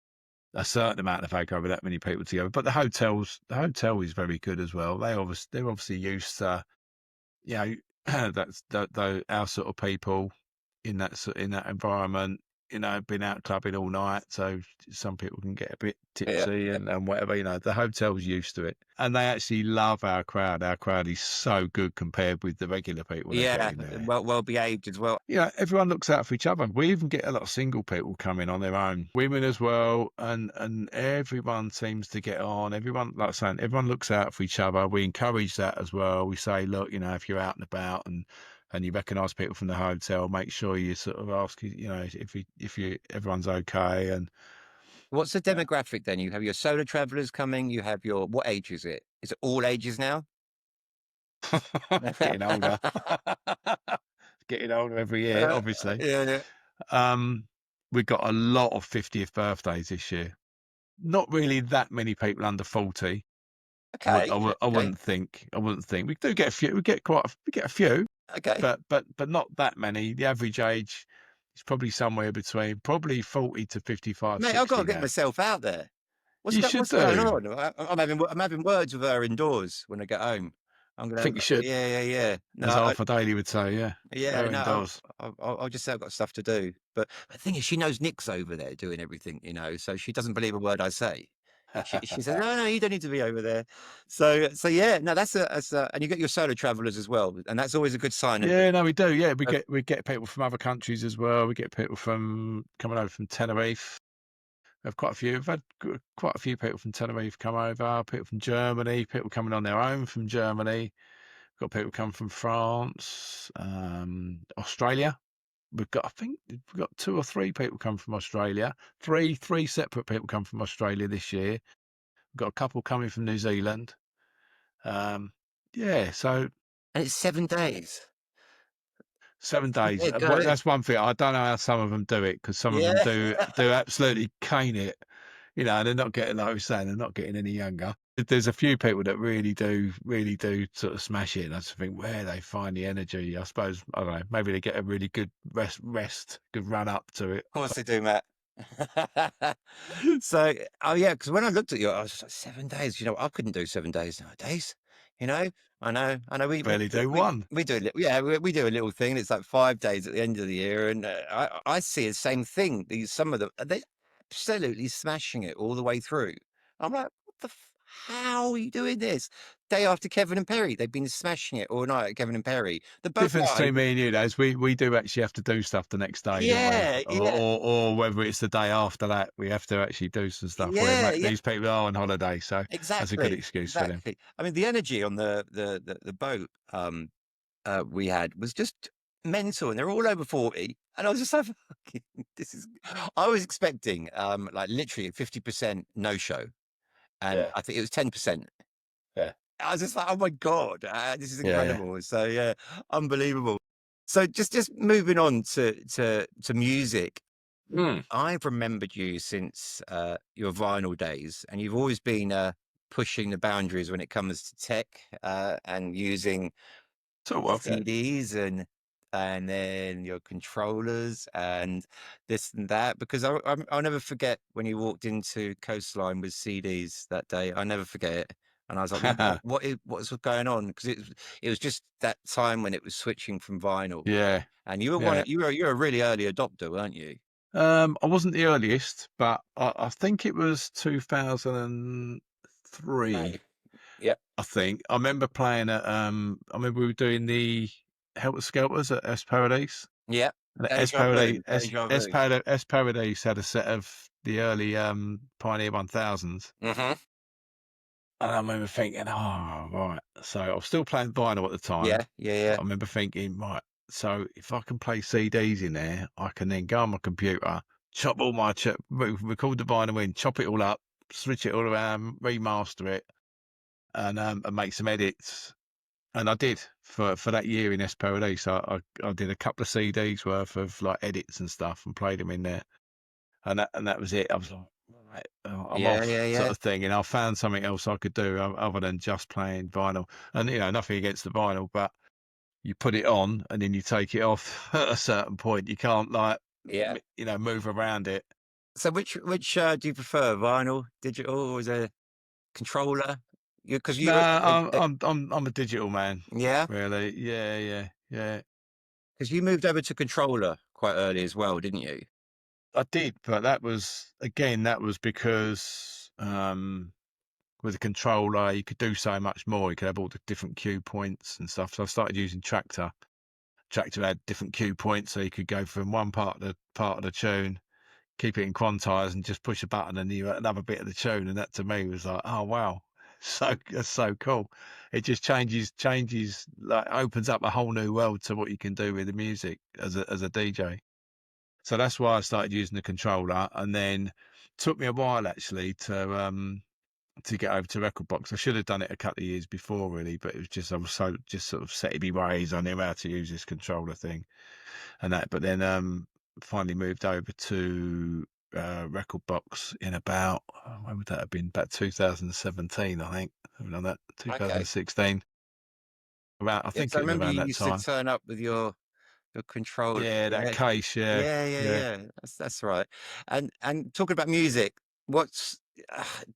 Speaker 3: a certain amount of aggro with that many people together. But the hotel is very good as well. They're obviously used to, you know, that's our sort of people. in that environment. You know, been out clubbing all night, so some people can get a bit tipsy and whatever. You know, the hotel's used to it, and they actually love our crowd. Our crowd is so good compared with the regular people that get in there.
Speaker 2: Well behaved as well.
Speaker 3: Yeah, everyone looks out for each other. We even get a lot of single people coming on their own, women as well, and everyone seems to get on. Everyone, like I'm saying, everyone looks out for each other. We encourage that as well. We say, look, you know, if you're out and about and you recognise people from the hotel, make sure you sort of ask, you know, if everyone's okay. And
Speaker 2: what's the demographic then? You have your solo travellers coming. You have your, what age is it? Is it all ages now?
Speaker 3: Getting older. Getting older every year, obviously. We've got a lot of 50th birthdays this year. Not really that many people under 40.
Speaker 2: Okay.
Speaker 3: I wouldn't think. We do get a few. We get a few.
Speaker 2: Okay.
Speaker 3: But not that many. The average age is probably somewhere between 40 to 55.
Speaker 2: Mate,
Speaker 3: 60
Speaker 2: I've got to get
Speaker 3: now.
Speaker 2: myself out there. What's
Speaker 3: should
Speaker 2: going on? I'm having words with her indoors when I get home.
Speaker 3: I think you should.
Speaker 2: Yeah.
Speaker 3: No, as Alpha Daily would say, yeah.
Speaker 2: Indoors. I'll just say I've got stuff to do. But the thing is, she knows Nick's over there doing everything, you know, so she doesn't believe a word I say. She said, no, you don't need to be over there. So yeah, no, that's and you get your solo travellers as well, and that's always a good sign.
Speaker 3: Yeah, no, we do. Yeah, we get people from other countries as well. We get people coming over from Tenerife. We have quite a few. We've had quite a few people from Tenerife come over. People from Germany. People coming on their own from Germany. We've got people come from France, Australia. I think we've got 2 or 3 people come from Australia. Three separate people come from Australia this year. We've got a couple coming from New Zealand. Yeah, so.
Speaker 2: And it's 7 days.
Speaker 3: 7 days. That's one thing. I don't know how some of them do it, because some of them do absolutely cane it. You know, and they're not getting, like we were saying, they're not getting any younger. There's a few people that really do sort of smash it. And I just think where they find the energy. I suppose, I don't know, maybe they get a really good rest, good run up to it.
Speaker 2: Of course they do, Matt. So, because when I looked at you, I was like, 7 days. You know, I couldn't do 7 days nowadays. You know, I know. We
Speaker 3: barely do one.
Speaker 2: We do, we do a little thing. It's like 5 days at the end of the year, and I see the same thing. Some of them, they're absolutely smashing it all the way through. I'm like, how are you doing this? Day after Kevin and Perry, they've been smashing it all night at Kevin and Perry. The
Speaker 3: difference between me and you is we do actually have to do stuff the next day, don't we? Or whether it's the day after that, we have to actually do some stuff. These people are on holiday, so that's a good excuse for them.
Speaker 2: I mean, the energy on the boat we had was just mental, and they're all over 40, and I was just like, I was expecting like literally a 50% no show. And I think it was 10%.
Speaker 3: Yeah.
Speaker 2: I was just like, oh my God, this is incredible. Yeah. So yeah, unbelievable. So just moving on to music. I've remembered you since your vinyl days, and you've always been pushing the boundaries when it comes to tech and using CDs and then your controllers and this and that, because I'll never forget when you walked into Coastline with CDs that day. I never forget it. And I was like, what's going on? Because it was just that time when it was switching from vinyl. Yeah. And you were you're a really early adopter, weren't you?
Speaker 3: I wasn't the earliest, but I think it was 2003.
Speaker 2: Right. Yep.
Speaker 3: I think. I remember playing at I remember we were doing the Helter Skelters at S Paradise.
Speaker 2: Yeah.
Speaker 3: S Paradise had a set of the early Pioneer 1000s.
Speaker 2: Mm-hmm.
Speaker 3: And I remember thinking, oh, right. So I was still playing vinyl at the time.
Speaker 2: Yeah.
Speaker 3: I remember thinking, right, so if I can play CDs in there, I can then go on my computer, chop all my record the vinyl in, chop it all up, switch it all around, remaster it, and make some edits. And I did for that year in S Paradise. I did a couple of CDs worth of like edits and stuff and played them in there. And that was it. I was like, right, I'm off, sort of thing. And I found something else I could do other than just playing vinyl. And, you know, nothing against the vinyl, but you put it on and then you take it off at a certain point. You can't move around it.
Speaker 2: So which do you prefer, vinyl, digital, or is a controller?
Speaker 3: I'm a digital man.
Speaker 2: Yeah,
Speaker 3: really. Yeah.
Speaker 2: Because you moved over to controller quite early as well, didn't you?
Speaker 3: I did, but that was because with the controller you could do so much more. You could have all the different cue points and stuff. So I started using Tractor. Tractor had different cue points, so you could go from one part of the tune, keep it in quantize, and just push a button, and you had another bit of the tune. And that to me was like, oh wow, that's so cool. It just changes, like opens up a whole new world to what you can do with the music as a DJ. So that's why I started using the controller, and then took me a while actually to get over to record box. I should have done it a couple of years before, really, but it was just I was so just sort of set in my ways. I knew how to use this controller thing and that. But then finally moved over to record box in about when would that have been? About 2017, I think. Something like that. 2016. I think
Speaker 2: I
Speaker 3: it was
Speaker 2: remember
Speaker 3: around
Speaker 2: you
Speaker 3: that
Speaker 2: used
Speaker 3: time.
Speaker 2: to turn up with your controller.
Speaker 3: Yeah, that case.
Speaker 2: Yeah. That's right. And talking about music, what's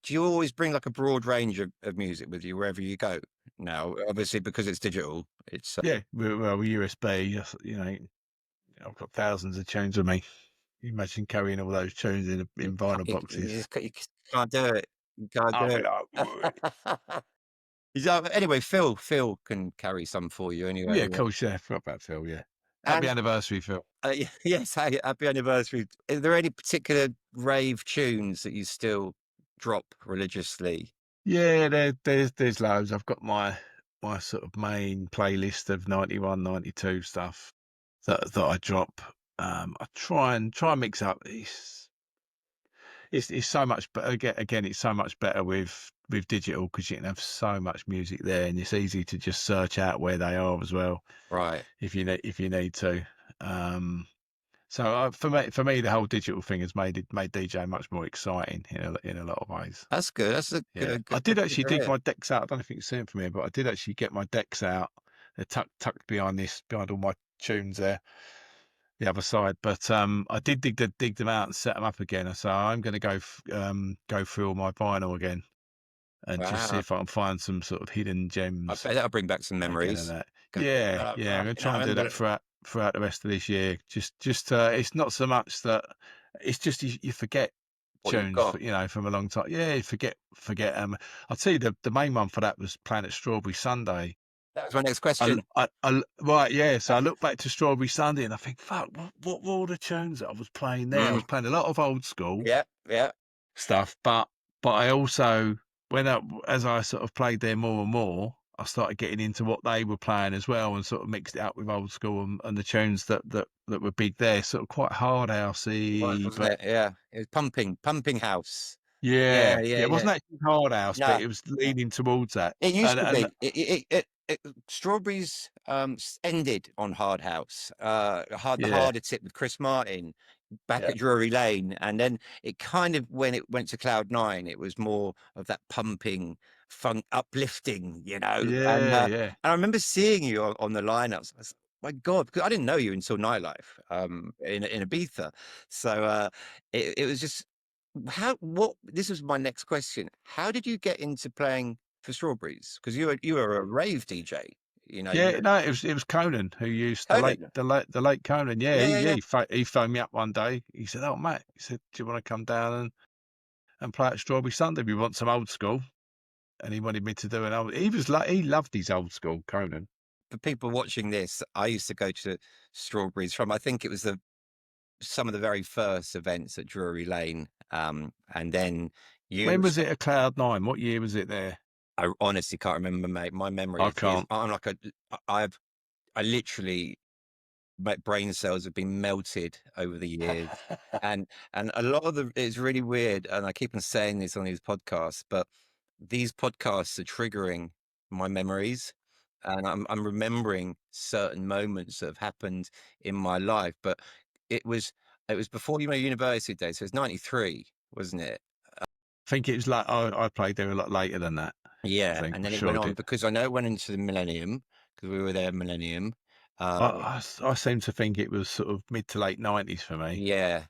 Speaker 2: do you always bring like a broad range of music with you wherever you go? Now, obviously, because it's digital, it's
Speaker 3: yeah. Well, USB. You know, I've got thousands of tunes with me. You imagine carrying all those tunes in vinyl boxes.
Speaker 2: You can't do it. You can't do it. Anyway, Phil can carry some for you anyway.
Speaker 3: Yeah, cool, chef. Forgot about Phil. Yeah, happy
Speaker 2: And
Speaker 3: anniversary, Phil.
Speaker 2: yes, happy anniversary. Are there any particular rave tunes that you still drop religiously?
Speaker 3: Yeah, there's loads. I've got my sort of main playlist of 91, 92 stuff that I drop. I try and mix up. It's so much, but again, it's so much better with digital because you can have so much music there, and it's easy to just search out where they are as well.
Speaker 2: Right.
Speaker 3: If you need to. So for me, the whole digital thing has made DJ much more exciting in a lot of ways.
Speaker 2: That's good. That's a good.
Speaker 3: I did actually dig my decks out. I don't know if you can see them from here, but I did actually get my decks out. They're tucked behind all my tunes there, the other side. But I did dig them out and set them up again. So I'm going to go through all my vinyl again and just see if I can find some sort of hidden gems.
Speaker 2: I bet that'll bring back some memories.
Speaker 3: Yeah. I'm going to try and do that throughout the rest of this year. Just it's not so much that it's just you forget tunes, from a long time. Yeah, you forget. I'll tell you the main one for that was playing at Strawberry Sundae.
Speaker 2: That was my next question.
Speaker 3: Right, yeah. So I look back to Strawberry Sundae and I think, fuck, what were all the tunes that I was playing there? I was playing a lot of old school, stuff, but I also as I sort of played there more and more, I started getting into what they were playing as well, and sort of mixed it up with old school and the tunes that were big there, sort of quite hard housey.
Speaker 2: It was pumping house.
Speaker 3: Yeah. It wasn't actually hard house, but it was leaning towards that.
Speaker 2: It used to be. Strawberries ended on hard house. The harder tip with Chris Martin back at Drury Lane, and then it kind of, when it went to Cloud 9, it was more of that pumping, funk, uplifting, And I remember seeing you on the lineups. I was like, my God, because I didn't know you until Nightlife in Ibiza. So it was just this was my next question. How did you get into playing for Strawberries? Because you were a rave DJ.
Speaker 3: It was Conan who used the late Conan. He phoned me up one day. He said, "Oh, Matt," he said, "do you want to come down and play at Strawberry Sundae? We want some old school." And he wanted me to do an old. He loved his old school, Conan.
Speaker 2: For people watching this, I used to go to Strawberries I think it was some of the very first events at Drury Lane, and then
Speaker 3: When was it at Cloud 9? What year was it there?
Speaker 2: I honestly can't remember, mate. My memory.
Speaker 3: I can't.
Speaker 2: I literally, my brain cells have been melted over the years, and a lot of it's really weird. And I keep on saying this on these podcasts, but these podcasts are triggering my memories, and I'm remembering certain moments that have happened in my life. But it was before university days, so it's 93, wasn't it?
Speaker 3: I think it was like I played there a lot later than that.
Speaker 2: Yeah, and then it went on because I know it went into the Millennium because we were there Millennium.
Speaker 3: I seem to think it was sort of mid to late 90s for me.
Speaker 2: Yeah,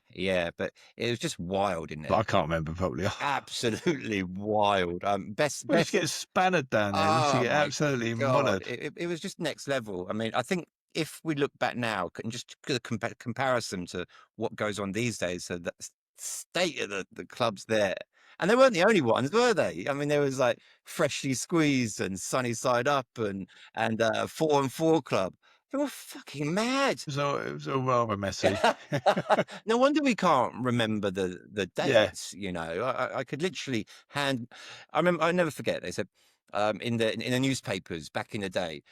Speaker 2: but it was just wild, isn't it?
Speaker 3: But I can't remember probably.
Speaker 2: Absolutely best.
Speaker 3: You get spannered down there. You get absolutely monitored.
Speaker 2: It was just next level. I mean, I think if we look back now and just the comparison to what goes on these days, so the state of the clubs there, and they weren't the only ones, were they? I mean, there was like Freshly Squeezed and Sunny Side Up and 4 and 4 Club. They were fucking mad.
Speaker 3: It was all rather messy.
Speaker 2: No wonder we can't remember the
Speaker 3: Yeah.
Speaker 2: dates. You know, I could literally hand. I remember. I never forget. They said in the newspapers back in the day,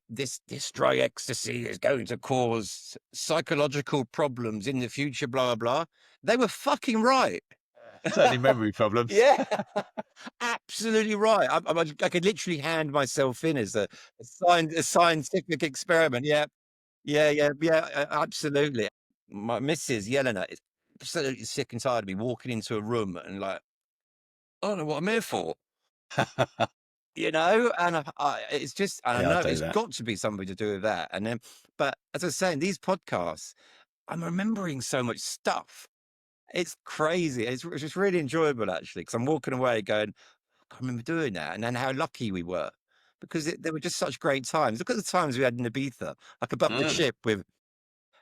Speaker 2: this dry ecstasy is going to cause psychological problems in the future. Blah blah blah. They were fucking right.
Speaker 3: Certainly memory problems.
Speaker 2: Yeah, absolutely right. I could literally hand myself in as a scientific experiment. Yeah, absolutely. My missus yelling at is absolutely sick and tired of me walking into a room and like, I don't know what I'm here for. You know, and it's just, and I know it's got to be something to do with that. And then, but as I was saying, these podcasts, I'm remembering so much stuff. It's crazy. It's just really enjoyable actually, because I'm walking away going, I remember doing that, and then how lucky we were, because they were just such great times. Look at the times we had in Ibiza, like above the ship with,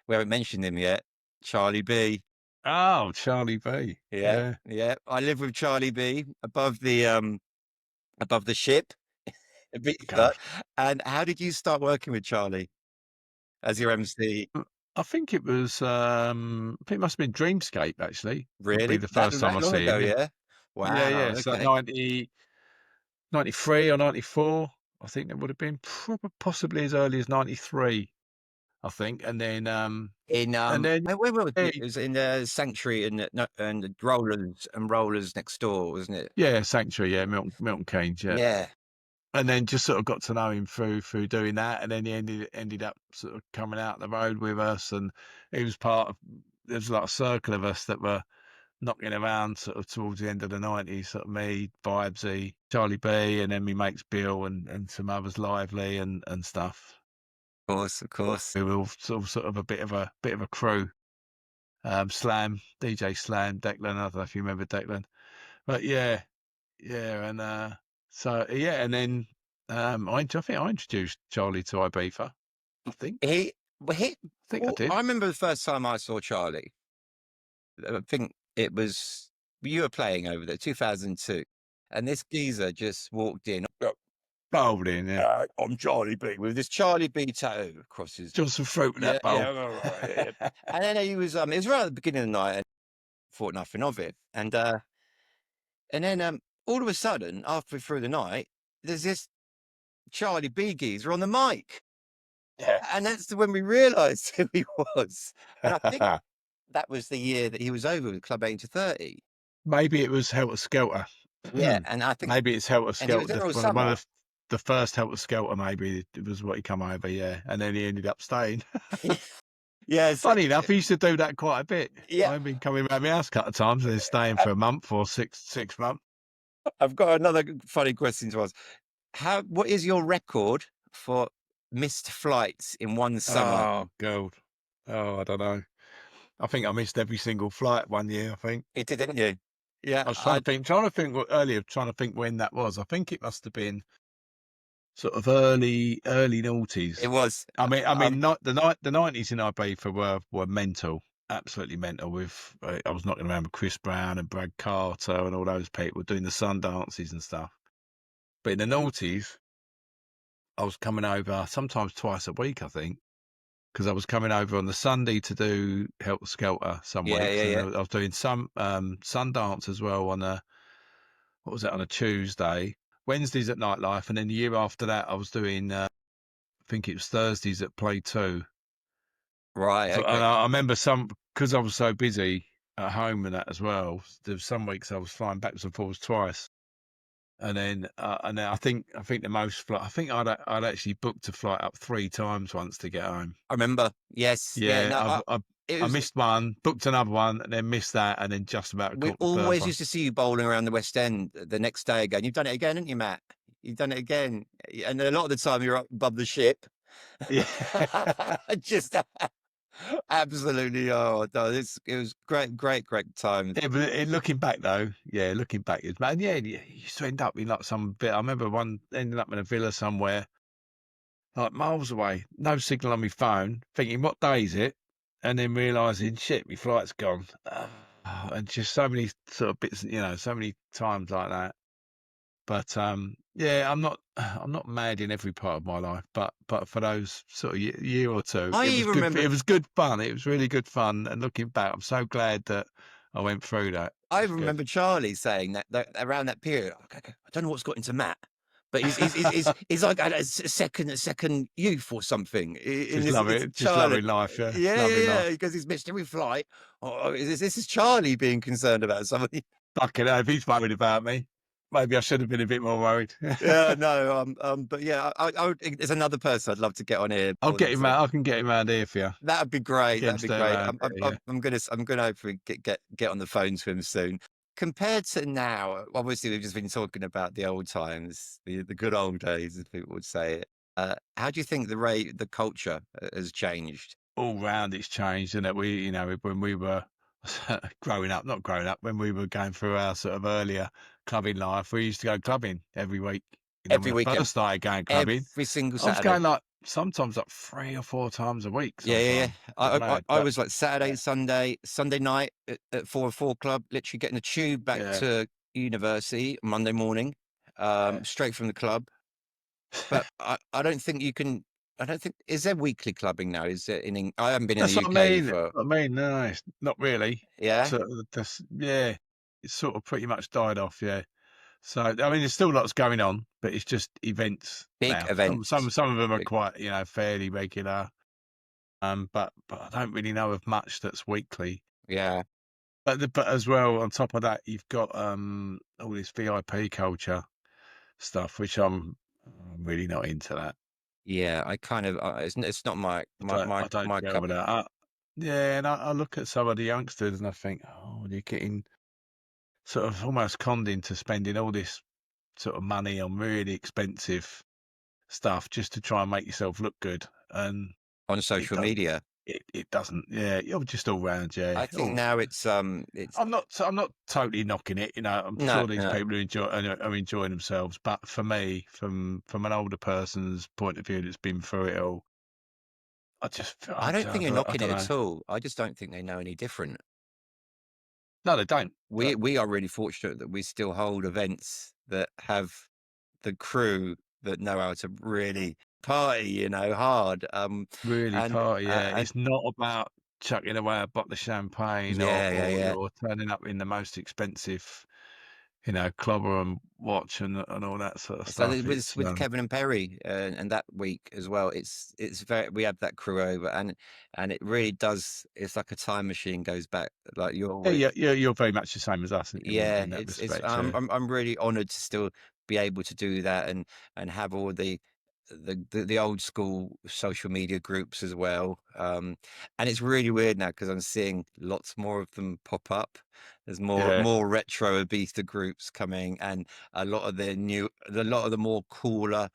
Speaker 2: we haven't mentioned him yet, Charlie B.
Speaker 3: Oh, Charlie B.
Speaker 2: Yeah. I live with Charlie B above the ship. Ibiza. And how did you start working with Charlie as your MC?
Speaker 3: I think it was. I think it must have been Dreamscape actually.
Speaker 2: Really,
Speaker 3: the first time I see him.
Speaker 2: Yeah. Wow.
Speaker 3: Yeah. So 93 or 94. I think it would have been possibly as early as 93. I think, and then
Speaker 2: where were it was in Sanctuary and Rollers next door, wasn't it?
Speaker 3: Yeah, Sanctuary. Yeah, Milton Keynes. Yeah.
Speaker 2: Yeah.
Speaker 3: And then just sort of got to know him through doing that, and then he ended up sort of coming out the road with us, and he was part of. There was like a circle of us that were knocking around sort of towards the end of the 90s. Sort of me, Vibesy, Charlie B, and then me mates Bill and some others, Lively and stuff.
Speaker 2: Of course.
Speaker 3: We were all sort of a bit of a crew. Slam, DJ Slam, Declan. I don't know if you remember Declan, but yeah, and so yeah, and then I think I introduced Charlie to Ibiza. I think
Speaker 2: I
Speaker 3: did.
Speaker 2: I remember the first time I saw Charlie. I think it was you were playing over there, 2002, and this geezer just walked in.
Speaker 3: Bowled in, yeah.
Speaker 2: I'm Charlie B with this Charlie B tattoo across his
Speaker 3: Johnson fruit with that bowl.
Speaker 2: Yeah. And then he was it was right at the beginning of the night, and thought nothing of it. And then all of a sudden, halfway through the night, there's this Charlie B geezer on the mic.
Speaker 3: Yeah.
Speaker 2: And that's when we realised who he was. And I think that was the year that he was over with Club 8 to 30.
Speaker 3: Maybe it was Helter Skelter.
Speaker 2: Yeah, and I think
Speaker 3: maybe it's Helter Skelter.
Speaker 2: One
Speaker 3: of the first Helter Skelter, maybe it was what he come over, yeah. And then he ended up staying.
Speaker 2: Yeah,
Speaker 3: funny enough, he used to do that quite a bit.
Speaker 2: Yeah,
Speaker 3: I've been coming around my house a couple of times and then staying for a month or six months.
Speaker 2: I've got another funny question to ask. What is your record for missed flights in one summer?
Speaker 3: Oh, God. Oh, I don't know. I think I missed every single flight one year, I think.
Speaker 2: You did, didn't you? Yeah.
Speaker 3: I was trying to think when that was. I think it must have been sort of early noughties.
Speaker 2: It was.
Speaker 3: I mean, not the 90s in Ibiza were mental, absolutely mental. With I was knocking around with Chris Brown and Brad Carter and all those people doing the Sundances and stuff. But in the noughties, I was coming over sometimes twice a week, I think, because I was coming over on the Sunday to do Helter Skelter some weeks.
Speaker 2: Yeah.
Speaker 3: I was doing some Sundance as well on a Tuesday. Wednesdays at Nightlife, and then the year after that, I was doing, I think it was Thursdays at Play 2.
Speaker 2: Right.
Speaker 3: So, and I remember because I was so busy at home and that as well. There was some weeks I was flying backwards and forwards twice, and then I think the most flight. I think I'd actually booked a flight up 3 times once to get home.
Speaker 2: I remember. Yes.
Speaker 3: Yeah. I missed one, booked another one, and then missed that, and then just about.
Speaker 2: We always used to see you bowling around the West End the next day again. You've done it again, haven't you, Matt? You've done it again, and a lot of the time you're up above the ship.
Speaker 3: Yeah,
Speaker 2: just absolutely. Oh, no, it was great time.
Speaker 3: Yeah, but looking back though, man, yeah, you used to end up in like some bit. I remember one ending up in a villa somewhere. like miles away, no signal on my phone, thinking, what day is it? And then realising, shit, my flight's gone. And just so many sort of bits, so many times like that. But yeah, I'm not mad in every part of my life, but for those sort of year or two,
Speaker 2: I
Speaker 3: it was good.
Speaker 2: remember.
Speaker 3: It was good fun. It was really good fun. And looking back, I'm so glad that I went through that.
Speaker 2: I remember Charlie saying that around that period. I don't know what's got into Matt, but he's like a second youth or something.
Speaker 3: Just loving life, yeah.
Speaker 2: Yeah. Because he's missed every flight. Oh, this is Charlie being concerned about something.
Speaker 3: Fucking hell, if he's worried about me, maybe I should have been a bit more worried.
Speaker 2: Yeah, no, but yeah, there's another person I'd love to get on here.
Speaker 3: I'll get him out. I can get him out here for you.
Speaker 2: That'd be great. That'd be great. I'm gonna hopefully get on the phone to him soon. Compared to now, obviously we've just been talking about the old times, the good old days, as people would say it. How do you think the culture has changed?
Speaker 3: All round, it's changed, and that when we were not growing up, when we were going through our sort of earlier clubbing life, we used to go clubbing every week.
Speaker 2: Every week,
Speaker 3: I started going clubbing
Speaker 2: every single Saturday.
Speaker 3: I was going like sometimes like 3 or 4 times a week.
Speaker 2: Yeah. I was like Saturday, Sunday night at 4 Club, literally getting the tube back to university Monday morning, straight from the club. But I don't think you can. I don't think is there weekly clubbing now? Is it I haven't been in the UK.
Speaker 3: I mean, no, it's not really.
Speaker 2: Yeah.
Speaker 3: So it's sort of pretty much died off. Yeah. So I mean, there's still lots going on, but it's just events.
Speaker 2: Big
Speaker 3: now.
Speaker 2: Events.
Speaker 3: Some of them are quite fairly regular. But I don't really know of much that's weekly.
Speaker 2: Yeah.
Speaker 3: But as well, on top of that, you've got all this VIP culture stuff, which I'm really not into that.
Speaker 2: Yeah, I kind of it's not my cup.
Speaker 3: Yeah, and I look at some of the youngsters and I think, oh, you're getting sort of almost conned into spending all this sort of money on really expensive stuff just to try and make yourself look good. And
Speaker 2: on social media,
Speaker 3: it doesn't. Yeah, you're just all round. Yeah,
Speaker 2: I think now it's. I'm
Speaker 3: not totally knocking it. I'm sure these people are enjoying themselves. But for me, from an older person's point of view that's been through it all,
Speaker 2: I don't think you're knocking it at all. I just don't think they know any different.
Speaker 3: No, they don't.
Speaker 2: We are really fortunate that we still hold events that have the crew that know how to really party, hard.
Speaker 3: Really party, yeah. It's not about chucking away a bottle of champagne or turning up in the most expensive, clobber and watch and all that sort of stuff.
Speaker 2: So with Kevin and Perry and that week as well, it's we have that crew over and it really does. It's like a time machine goes back. Like
Speaker 3: you're very much the same as us.
Speaker 2: Yeah, I'm really honoured to still be able to do that and have all the old school social media groups as well. And it's really weird now because I'm seeing lots more of them pop up. There's more retro Ibiza groups coming, and a lot of the more cooler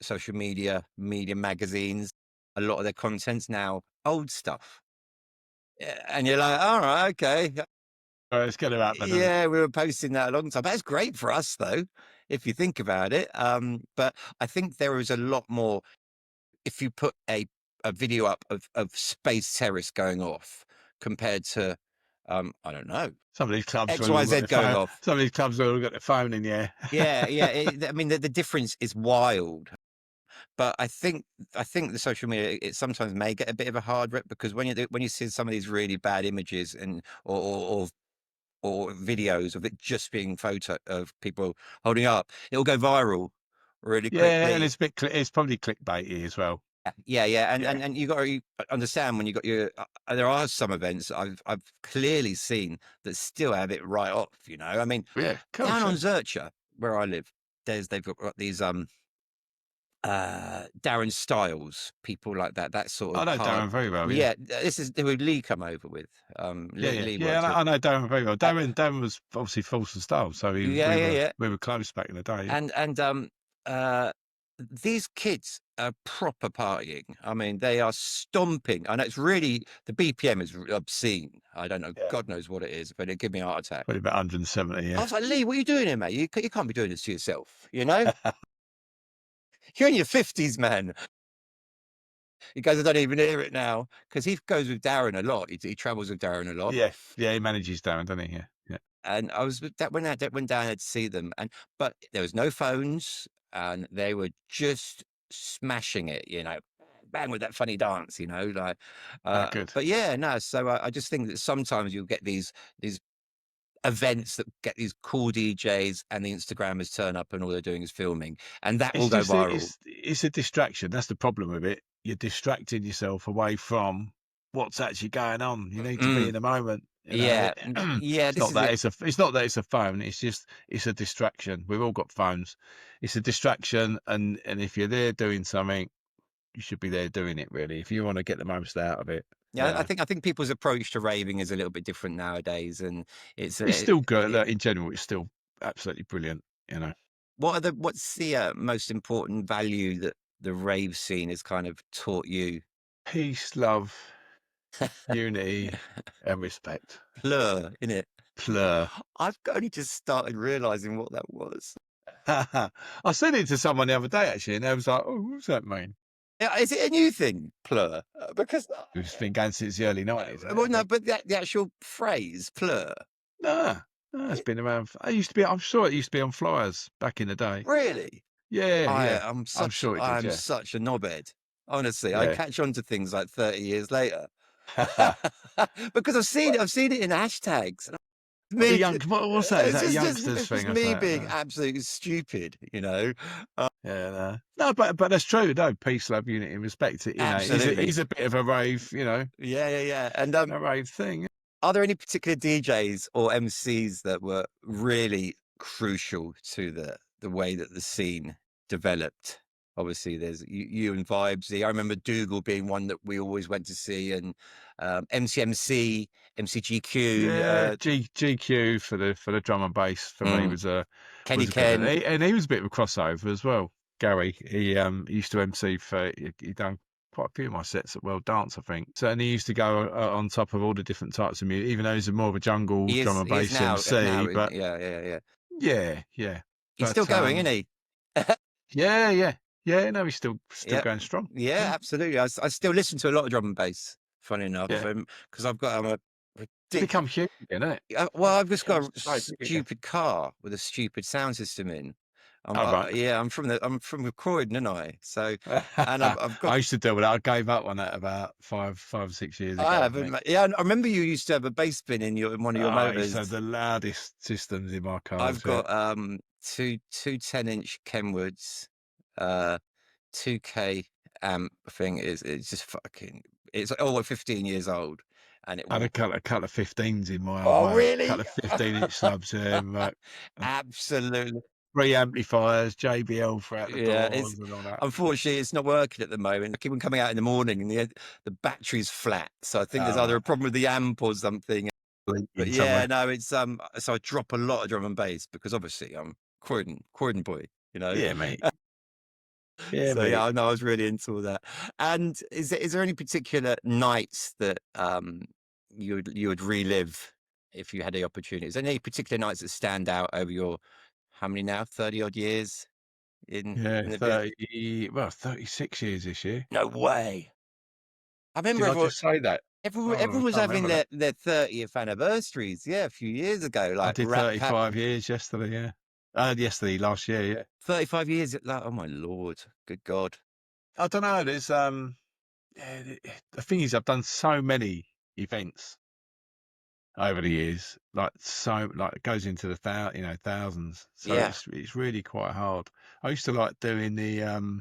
Speaker 2: social media magazines. A lot of their content's now old stuff, and you're like, all right, okay.
Speaker 3: It's going to happen.
Speaker 2: Yeah, we were posting that a long time. That's great for us, though, if you think about it. But I think there is a lot more. If you put a video up of Space Terrace going off compared to, I don't know,
Speaker 3: some of these clubs
Speaker 2: XYZ going off.
Speaker 3: Some of these clubs have all got their phone in the air.
Speaker 2: Yeah. I mean, the difference is wild. But I think the social media, it sometimes may get a bit of a hard rep because when you see some of these really bad images or videos of it just being photo of people holding up, it'll go viral really quickly.
Speaker 3: Yeah, and it's probably clickbaity as well.
Speaker 2: Yeah, and you got to understand when you got your. There are some events I've clearly seen that still have it right off. I mean, down on Zurcher where I live, they've got these Darren Styles, people like that. That sort of.
Speaker 3: I know Darren very well.
Speaker 2: Yeah, this is who Lee come over with. Lee
Speaker 3: I know Darren very well. Darren was obviously False and Style, so we were close back in the day.
Speaker 2: And these kids are proper partying. I mean, they are stomping. I know it's really the BPM is obscene. I don't know, God knows what it is, but it give me a heart attack.
Speaker 3: Probably about 170. Yeah.
Speaker 2: I was like, Lee, what are you doing here, mate? You can't be doing this to yourself, You're in your 50s, man. He goes, I don't even hear it now, because he goes with Darren a lot. He travels with Darren a lot.
Speaker 3: Yeah, he manages Darren, doesn't he? Yeah.
Speaker 2: And I was with that when I went down there to see them, but there was no phones, and they were just smashing it, bang with that funny dance, like.
Speaker 3: Good.
Speaker 2: But yeah, no. So I just think that sometimes you'll get these events that get these cool DJs, and the Instagrammers turn up, and all they're doing is filming, and that will go viral.
Speaker 3: It's a distraction. That's the problem with it. You're distracting yourself away from what's actually going on. You need to be in the moment.
Speaker 2: Yeah.
Speaker 3: It's not that it's a phone. It's a distraction. We've all got phones. It's a distraction, and if you're there doing something, you should be there doing it. Really, if you want to get the most out of it.
Speaker 2: Yeah, I think people's approach to raving is a little bit different nowadays, and it's
Speaker 3: still good. In general, it's still absolutely brilliant.
Speaker 2: What's the most important value that the rave scene has kind of taught you?
Speaker 3: Peace, love, unity, and respect.
Speaker 2: Plur, innit?
Speaker 3: Plur.
Speaker 2: I've only just started realizing what that was.
Speaker 3: I said it to someone the other day actually, and they was like, "Oh, what's that mean?"
Speaker 2: Is it a new thing, plur? Because
Speaker 3: it's been going since the early 90s.
Speaker 2: Well, no, but the actual phrase plur.
Speaker 3: No, it's been around. I'm sure it used to be on flyers back in the day.
Speaker 2: Really?
Speaker 3: Yeah.
Speaker 2: I'm such a knobhead. Honestly, I catch on to things like 30 years later because I've seen it in hashtags.
Speaker 3: What's that? Is that a youngsters thing?
Speaker 2: It's me being absolutely stupid,
Speaker 3: No, but that's true. No, peace, love, unity, and respect.
Speaker 2: Absolutely.
Speaker 3: He's a bit of a rave,
Speaker 2: Yeah. And
Speaker 3: a rave thing.
Speaker 2: Are there any particular DJs or MCs that were really crucial to the way that the scene developed? Obviously, there's you and Vibesy. I remember Dougal being one that we always went to see, and MCMC, MCGQ.
Speaker 3: Yeah, GQ for the drum and bass for me was
Speaker 2: Kenny Ken,
Speaker 3: and he was a bit of a crossover as well. Gary, he used to MC he done quite a few of my sets at World Dance, I think. So, and he used to go on top of all the different types of music, even though he's more of a jungle drum and bass MC. But yeah.
Speaker 2: He's still going, isn't he?
Speaker 3: Yeah, no, he's still going strong.
Speaker 2: Yeah, absolutely. I still listen to a lot of drum and bass, funny enough, because I've got
Speaker 3: become huge, isn't it?
Speaker 2: Well, I've just got a stupid car with a stupid sound system in. I'm from Croydon, and I've got.
Speaker 3: I used to deal with that. I gave up on that about 5 or 6 years ago.
Speaker 2: I haven't. Yeah, I remember you used to have a bass bin in one of your motors.
Speaker 3: I used to have the loudest systems in my cars.
Speaker 2: I've got two 10-inch Kenwoods, 2K amp thing. It's just fucking. It's 15 years old, and it.
Speaker 3: I had a couple of 15s in my.
Speaker 2: Really?
Speaker 3: A couple of 15-inch subs.
Speaker 2: Absolutely.
Speaker 3: 3 amplifiers, JBL throughout the doors and all that.
Speaker 2: Unfortunately, it's not working at the moment. I keep on coming out in the morning, and the battery's flat. So I think there's either a problem with the amp or something. But it's so I drop a lot of drum and bass because obviously I'm Croydon boy,
Speaker 3: Yeah, mate.
Speaker 2: Yeah, so I was really into all that. And is there any particular nights that you would relive if you had the opportunity? Is there any particular nights that stand out over your how many now? 30 odd years?
Speaker 3: 36 years this year.
Speaker 2: No way. I remember
Speaker 3: I just say that.
Speaker 2: Everyone was having their 30th anniversaries, a few years ago. Like
Speaker 3: I did 35 years yesterday, last year,
Speaker 2: 35 years. Oh my Lord, good God.
Speaker 3: I don't know. There's the thing is, I've done so many events over the years, it goes into the thousands. So it's really quite hard. I used to like doing the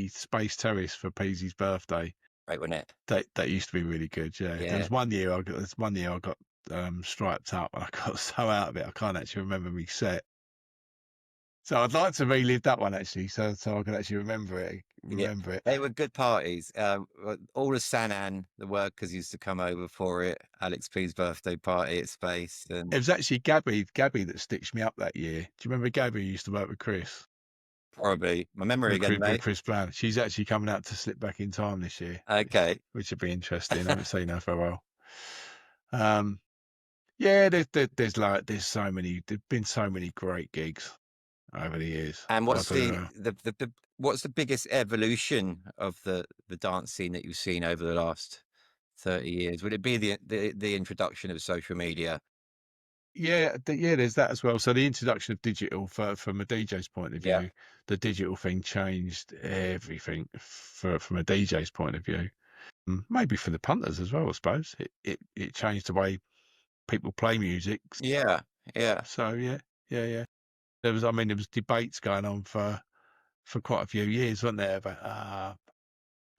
Speaker 3: Space Terrace for Peasy's birthday.
Speaker 2: Right, wasn't it?
Speaker 3: That used to be really good. Yeah. There was one year I got striped up, and I got so out of it I can't actually remember me set. So I'd like to relive that one actually, so I can actually remember it.
Speaker 2: They were good parties. All of Sanan, the workers used to come over for it. Alex P's birthday party at Space. And
Speaker 3: it was actually Gabby that stitched me up that year. Do you remember Gabby who used to work with Chris?
Speaker 2: Probably. My memory again, mate.
Speaker 3: Chris Brown. She's actually coming out to Slip Back in Time this year.
Speaker 2: Okay.
Speaker 3: Which would be interesting. I haven't seen her for a while. There's been so many great gigs over the years.
Speaker 2: And what's what's the biggest evolution of the dance scene that you've seen over the last 30 years? Would it be the introduction of social media?
Speaker 3: Yeah, there's that as well. So the introduction of digital, from a DJ's point of view, the digital thing changed everything from a DJ's point of view. Maybe for the punters as well, I suppose. It changed the way people play music.
Speaker 2: Yeah.
Speaker 3: So yeah. There was debates going on for quite a few years, weren't there? About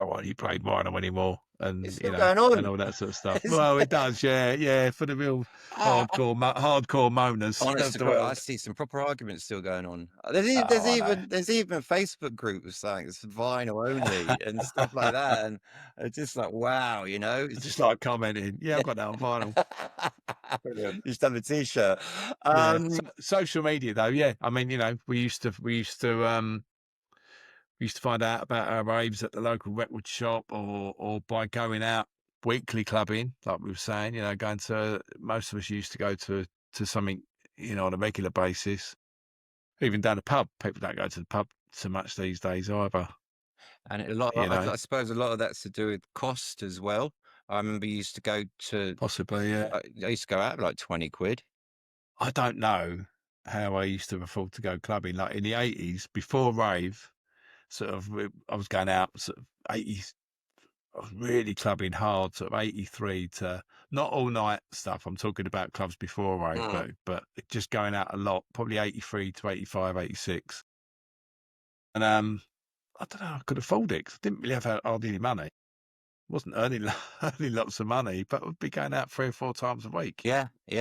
Speaker 3: I won't you play vinyl anymore, and
Speaker 2: it's still going on,
Speaker 3: and all that sort of stuff. Well, it does, yeah, for the real hardcore moaners.
Speaker 2: Honest to God, I see some proper arguments still going on. There's even a Facebook group with saying it's vinyl only and stuff like that, and it's just like, wow, it's
Speaker 3: just like commenting. Yeah, I've got that on vinyl.
Speaker 2: Brilliant. You just have a t-shirt.
Speaker 3: Social media, though, yeah. I mean, we used to find out about our raves at the local record shop, or by going out weekly clubbing, like we were saying. Most of us used to go to something, on a regular basis. Even down the pub, people don't go to the pub so much these days either.
Speaker 2: And I suppose a lot of that's to do with cost as well. I remember you used to go to
Speaker 3: possibly, yeah.
Speaker 2: I used to go out like 20 quid. I
Speaker 3: don't know how I used to afford to go clubbing. Like in the 80s, before rave, I was going out sort of 80s. I was really clubbing hard, sort of 83 to not all night stuff. I'm talking about clubs before rave, but just going out a lot, probably 83 to 85, 86. And I don't know, I could afford it 'cause I didn't really have hardly any money. Wasn't earning lots of money, but would be going out 3 or 4 times a week.
Speaker 2: Yeah.
Speaker 3: You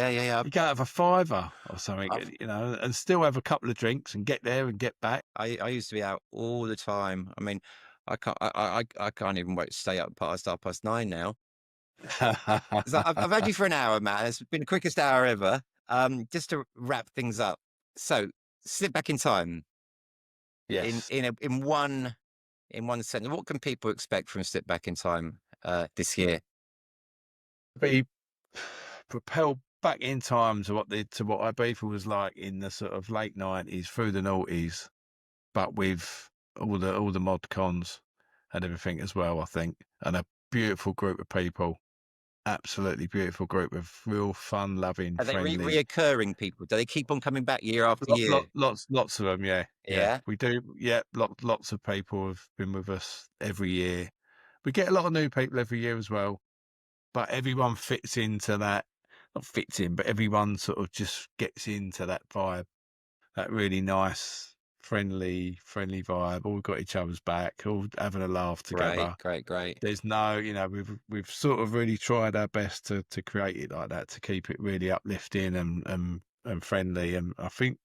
Speaker 3: go have a $5 or something, and still have a couple of drinks and get there and get back.
Speaker 2: I used to be out all the time. I mean, I can't even wait to stay up past 9:30 now. I've had you for an hour, man. It's been the quickest hour ever. Just to wrap things up. So, slip back in time.
Speaker 3: Yes.
Speaker 2: In one sentence, what can people expect from Slip Back in Time this year?
Speaker 3: Be propelled back in time to what Ibiza was like in the sort of late 90s through the noughties, but with all the mod cons and everything as well, I think, and a beautiful group of people. Absolutely beautiful group of real fun, loving, friendly.
Speaker 2: Are they reoccurring people? Do they keep on coming back year after year?
Speaker 3: Lots of them, yeah. We do, yeah. Lots of people have been with us every year. We get a lot of new people every year as well, but everyone fits into that. Not fits in, but everyone sort of just gets into that vibe, that really nice, friendly vibe. All got each other's back, all having a laugh together.
Speaker 2: Great.
Speaker 3: There's no, we've sort of really tried our best to create it like that, to keep it really uplifting and friendly. And I think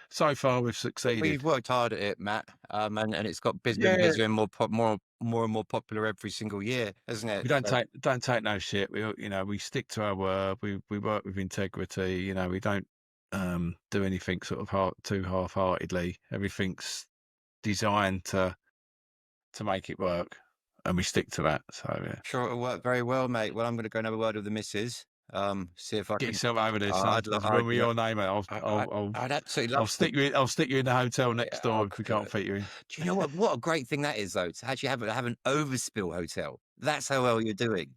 Speaker 3: so far we've succeeded.
Speaker 2: We've worked hard at it, Matt, and it's got busier and more and more popular every single year, hasn't it?
Speaker 3: We don't take no shit. We stick to our word. We work with integrity. We don't do anything sort of too half-heartedly. Everything's designed to make it work, and we stick to that. So yeah,
Speaker 2: sure, it'll work very well, mate. Well, I'm going to go and have a word with the missus. See if I
Speaker 3: get yourself over this.
Speaker 2: I'd
Speaker 3: remember your name. I'd
Speaker 2: absolutely love.
Speaker 3: I'll stick you in the hotel next door if we can't fit you in.
Speaker 2: Do you know what a great thing that is, though, to actually have an overspill hotel. That's how well you're doing.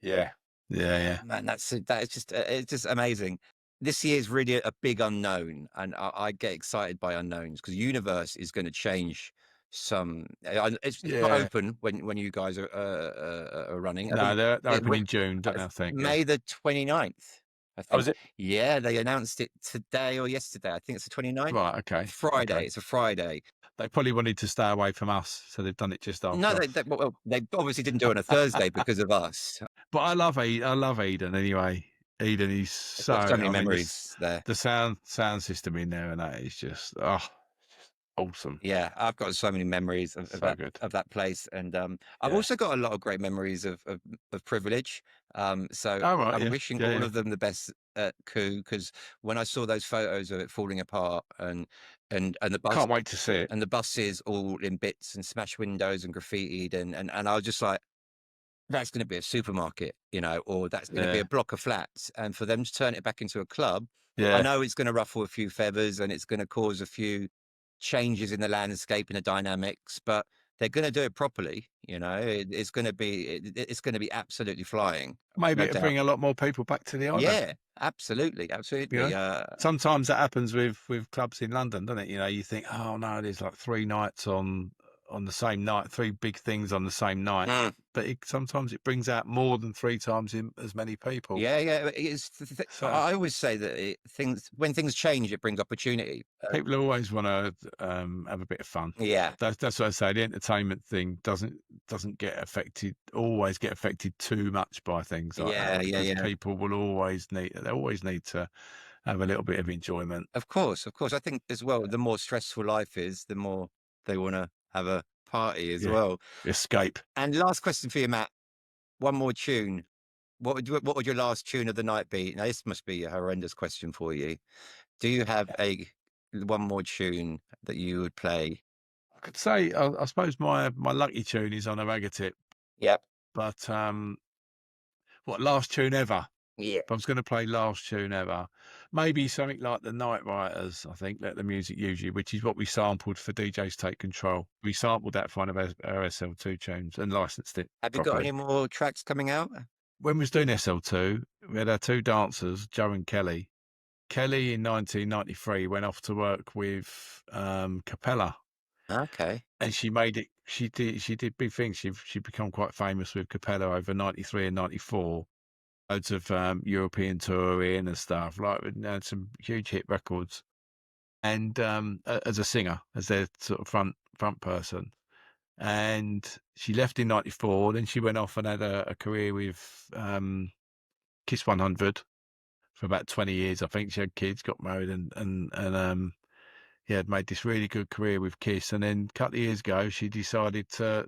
Speaker 3: Yeah.
Speaker 2: Man, it's just amazing. This year is really a big unknown, and I get excited by unknowns because the universe is going to change. It's not open when you guys are running.
Speaker 3: No, they're open in June, don't I think?
Speaker 2: May the 29th. I think.
Speaker 3: Oh, is it?
Speaker 2: Yeah, they announced it today or yesterday. I think it's the 29th.
Speaker 3: Right, okay.
Speaker 2: Friday.
Speaker 3: Okay.
Speaker 2: It's a Friday.
Speaker 3: They probably wanted to stay away from us, so they've done it just after.
Speaker 2: No, they obviously didn't do it on a Thursday because of us.
Speaker 3: But I love Eden anyway. Eden is so
Speaker 2: many memories there.
Speaker 3: The sound system in there and that is just awesome.
Speaker 2: Yeah, I've got so many memories of that place, and I've also got a lot of great memories of Privilege. I'm wishing all of them the best at Coup, because when I saw those photos of it falling apart and the bus,
Speaker 3: can't wait to see it,
Speaker 2: and the buses all in bits and smashed windows and graffitied, and I was just like, that's going to be a supermarket, or that's going to be a block of flats, and for them to turn it back into a club, I know it's going to ruffle a few feathers and it's going to cause a few changes in the landscape and the dynamics, but they're going to do it properly. You know, it's going to be absolutely flying.
Speaker 3: Maybe
Speaker 2: No
Speaker 3: it'll
Speaker 2: doubt.
Speaker 3: bring a lot more people back to the island.
Speaker 2: Yeah, absolutely.
Speaker 3: You know? Sometimes that happens with clubs in London, doesn't it? You know, you think, oh no, there's like 3 nights on the same night, 3 big things on the same night. But sometimes it brings out more than 3 times as many people.
Speaker 2: Yeah. I always say that when things change, it brings opportunity.
Speaker 3: People always want to have a bit of fun.
Speaker 2: Yeah,
Speaker 3: that's what I say. The entertainment thing doesn't always get affected too much by things like that.
Speaker 2: Yeah.
Speaker 3: People will always need to have a little bit of enjoyment.
Speaker 2: Of course. I think as well, the more stressful life is, the more they want to have a party as well.
Speaker 3: Escape.
Speaker 2: And last question for you, Matt. One more tune. What would your last tune of the night be? Now, this must be a horrendous question for you. Do you have one more tune that you would play?
Speaker 3: I could say, I suppose my lucky tune is on a Raggatip.
Speaker 2: Yep.
Speaker 3: But what last tune ever?
Speaker 2: Yeah.
Speaker 3: If I was going to play last tune ever, maybe something like the Night Writers, I think, Let the Music Use You, which is what we sampled for DJs Take Control. We sampled that for one of our SL2 tunes and licensed it.
Speaker 2: Have you got any more tracks coming out?
Speaker 3: When we was doing SL2, we had our 2 dancers, Joe and Kelly. Kelly in 1993 went off to work with Capella.
Speaker 2: Okay.
Speaker 3: And she made it. She did big things. She become quite famous with Capella over 93 and 94. Loads of European touring and stuff, like some huge hit records. And as a singer, as their sort of front person. And she left in 94. Then she went off and had a career with Kiss 100 for about 20 years. I think she had kids, got married, and had made this really good career with Kiss. And then a couple of years ago, she decided to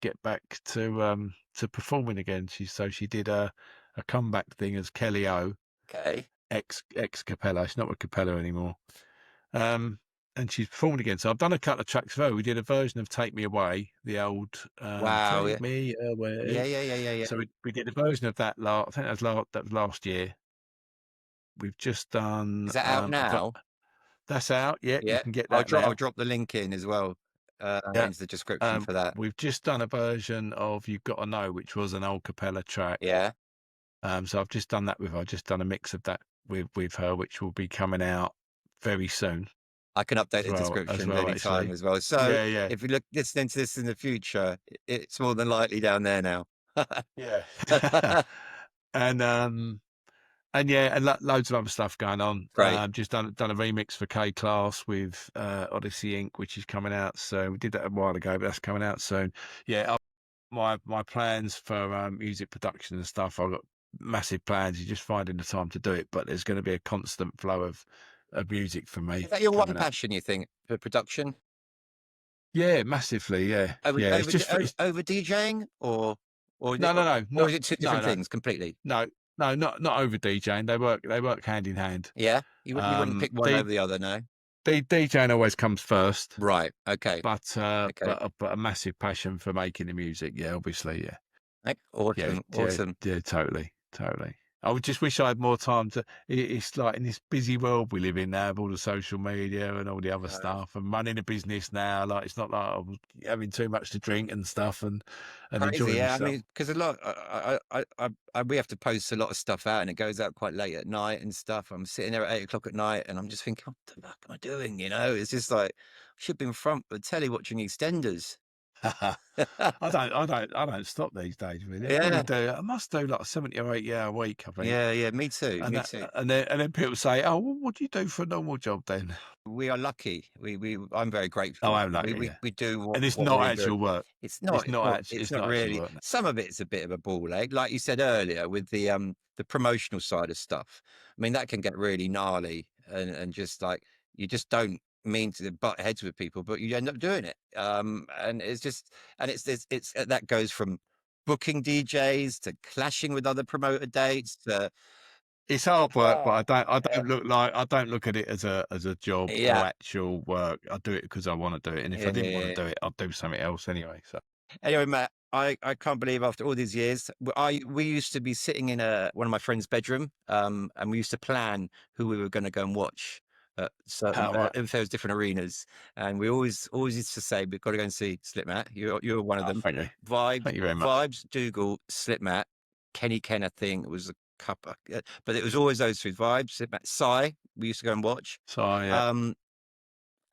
Speaker 3: get back to performing again. She did a comeback thing as Kelly O.
Speaker 2: Okay.
Speaker 3: Ex Capella. She's not with Capella anymore. And she's performed again. So I've done a couple of tracks for her. We did a version of Take Me Away, the old
Speaker 2: Wow.
Speaker 3: Take Me Away.
Speaker 2: Yeah.
Speaker 3: So we did a version of that I think that was last year. We've just done.
Speaker 2: Is that out now?
Speaker 3: That's out. Yeah, you can get that.
Speaker 2: I'll drop the link in as well. Into the description for that.
Speaker 3: We've just done a version of You've Got to Know, which was an old Capella track.
Speaker 2: Yeah.
Speaker 3: So I've just done that with her. I've just done a mix of that with her, which will be coming out very soon.
Speaker 2: I can update the description anytime as well. So if you look listening to this in the future, it's more than likely down there now.
Speaker 3: Yeah. And loads of other stuff going on.
Speaker 2: Great.
Speaker 3: Just done a remix for K-Class with Odyssey Inc., which is coming out. So we did that a while ago, but that's coming out soon. Yeah, my plans for music production and stuff, I've got massive plans. You're just finding the time to do it, but there's going to be a constant flow of music for me.
Speaker 2: Is that your one passion, you think, for production?
Speaker 3: Yeah, massively. Yeah.
Speaker 2: Over DJing or
Speaker 3: no.
Speaker 2: Or is it two different things completely?
Speaker 3: No, not over DJing. They work hand in hand.
Speaker 2: Yeah, you wouldn't pick one over the other, no.
Speaker 3: DJing always comes first,
Speaker 2: right? Okay,
Speaker 3: but a massive passion for making the music. Yeah, obviously, yeah.
Speaker 2: Awesome.
Speaker 3: Yeah, totally. I just wish I had more time to. It's like in this busy world we live in now, with all the social media and all the other stuff, and running a business now. Like it's not like I'm having too much to drink and stuff, and enjoying myself.
Speaker 2: I mean, because a lot, we have to post a lot of stuff out, and it goes out quite late at night and stuff. I'm sitting there at 8 o'clock at night, and I'm just thinking, what the fuck am I doing? You know, it's just like I should be in front of the telly watching EastEnders.
Speaker 3: I don't stop these days really. I must do like a 70 or 80 hour week, I think.
Speaker 2: Yeah, me too.
Speaker 3: And then people say, oh, well, what do you do for a normal job then?
Speaker 2: We are lucky. I'm very grateful.
Speaker 3: Oh, I'm lucky.
Speaker 2: We do
Speaker 3: and it's not actual work.
Speaker 2: It's not really.
Speaker 3: Work.
Speaker 2: Some of it's a bit of a ball ache, like you said earlier, with the promotional side of stuff. I mean, that can get really gnarly and just like you just don't mean to butt heads with people, but you end up doing it. And it's that goes from booking DJs to clashing with other promoter dates to
Speaker 3: it's hard work, but I don't look at it as a job or actual work. I do it because I want to do it, and if I didn't want to do it, I'd do something else anyway. So
Speaker 2: anyway, Matt, I can't believe after all these years, we used to be sitting in one of my friend's bedroom, and we used to plan who we were going to go and watch if there was different arenas, and we always used to say we've got to go and see Slipmatt. You're one of them.
Speaker 3: Thank you.
Speaker 2: Vibes,
Speaker 3: Thank you very much.
Speaker 2: Vibes, Dougal, Slipmatt, Kenny Ken. I think it was a couple, but it was always those three. Vibes, Slipmatt, Psy. We used to go and watch.
Speaker 3: Psy, yeah.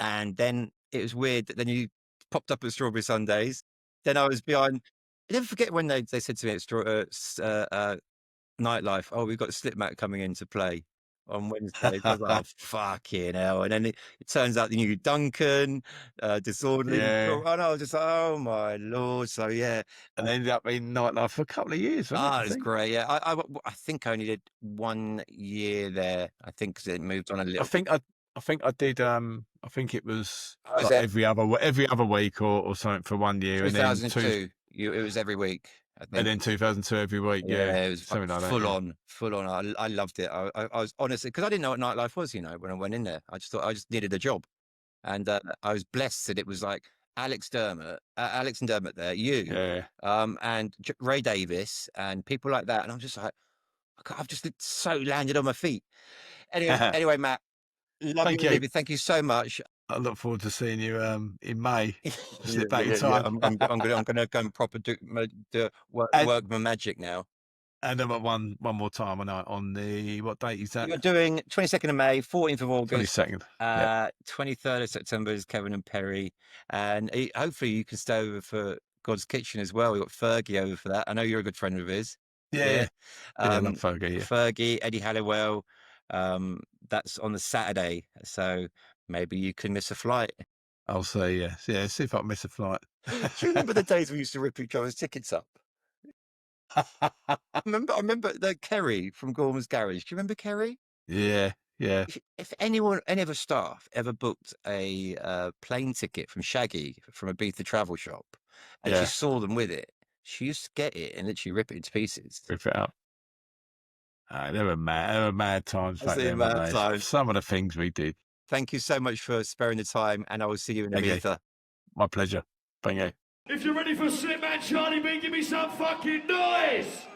Speaker 2: And then it was weird that then you popped up at Strawberry Sundaes. Then I was behind. I never forget when they said to me at Nightlife, "Oh, we've got Slipmatt coming in to play on Wednesday." I was like, "Oh, fucking hell!" And then it turns out they knew Duncan, Disorderly, and I was just like, "Oh my lord!" So yeah,
Speaker 3: and they ended up in Nightlife for a couple of years.
Speaker 2: It was great. Yeah, I think I only did 1 year there. I think because it moved on a little.
Speaker 3: I think I did. I think it was like every other week or something for 1 year.
Speaker 2: 2002. It was every week. I think.
Speaker 3: And then 2002 every week. Yeah,
Speaker 2: it was something like full on. I loved it. I was honestly, because I didn't know what nightlife was. When I went in there, I just thought I just needed a job, and I was blessed that it was like Alex and Dermot there, and Ray Davis and people like that, and I'm just like, I've just so landed on my feet. Anyway, Matt.
Speaker 3: Thank you.
Speaker 2: Thank you so much.
Speaker 3: I look forward to seeing you in May. Slip back in time.
Speaker 2: I'm gonna go and proper work my magic now.
Speaker 3: And then one more time on the what date is that?
Speaker 2: You're doing 22nd of May, 14th of August,
Speaker 3: 22nd.
Speaker 2: 23rd of September is Kevin and Perry, and hopefully you can stay over for God's Kitchen as well. We've got Fergie over for that. I know you're a good friend of his.
Speaker 3: Yeah. I love Fergie. Yeah.
Speaker 2: Fergie, Eddie Halliwell. That's on the Saturday, so maybe you can miss a flight.
Speaker 3: I'll say yes. Yeah, see if I can miss a flight.
Speaker 2: Do you remember the days we used to rip each other's tickets up? I remember the Kerry from Gorman's Garage. Do you remember Kerry?
Speaker 3: Yeah.
Speaker 2: If any of us staff ever booked a plane ticket from Shaggy from Ibiza Travel Shop, and she saw them with it, she used to get it and literally rip it into pieces.
Speaker 3: Rip it out. They were mad times back then.
Speaker 2: Mad times.
Speaker 3: Some of the things we did.
Speaker 2: Thank you so much for sparing the time, and I will see you in Ibiza.
Speaker 3: My pleasure. Thank you.
Speaker 1: If you're ready for Slipmatt, Charlie B, give me some fucking noise!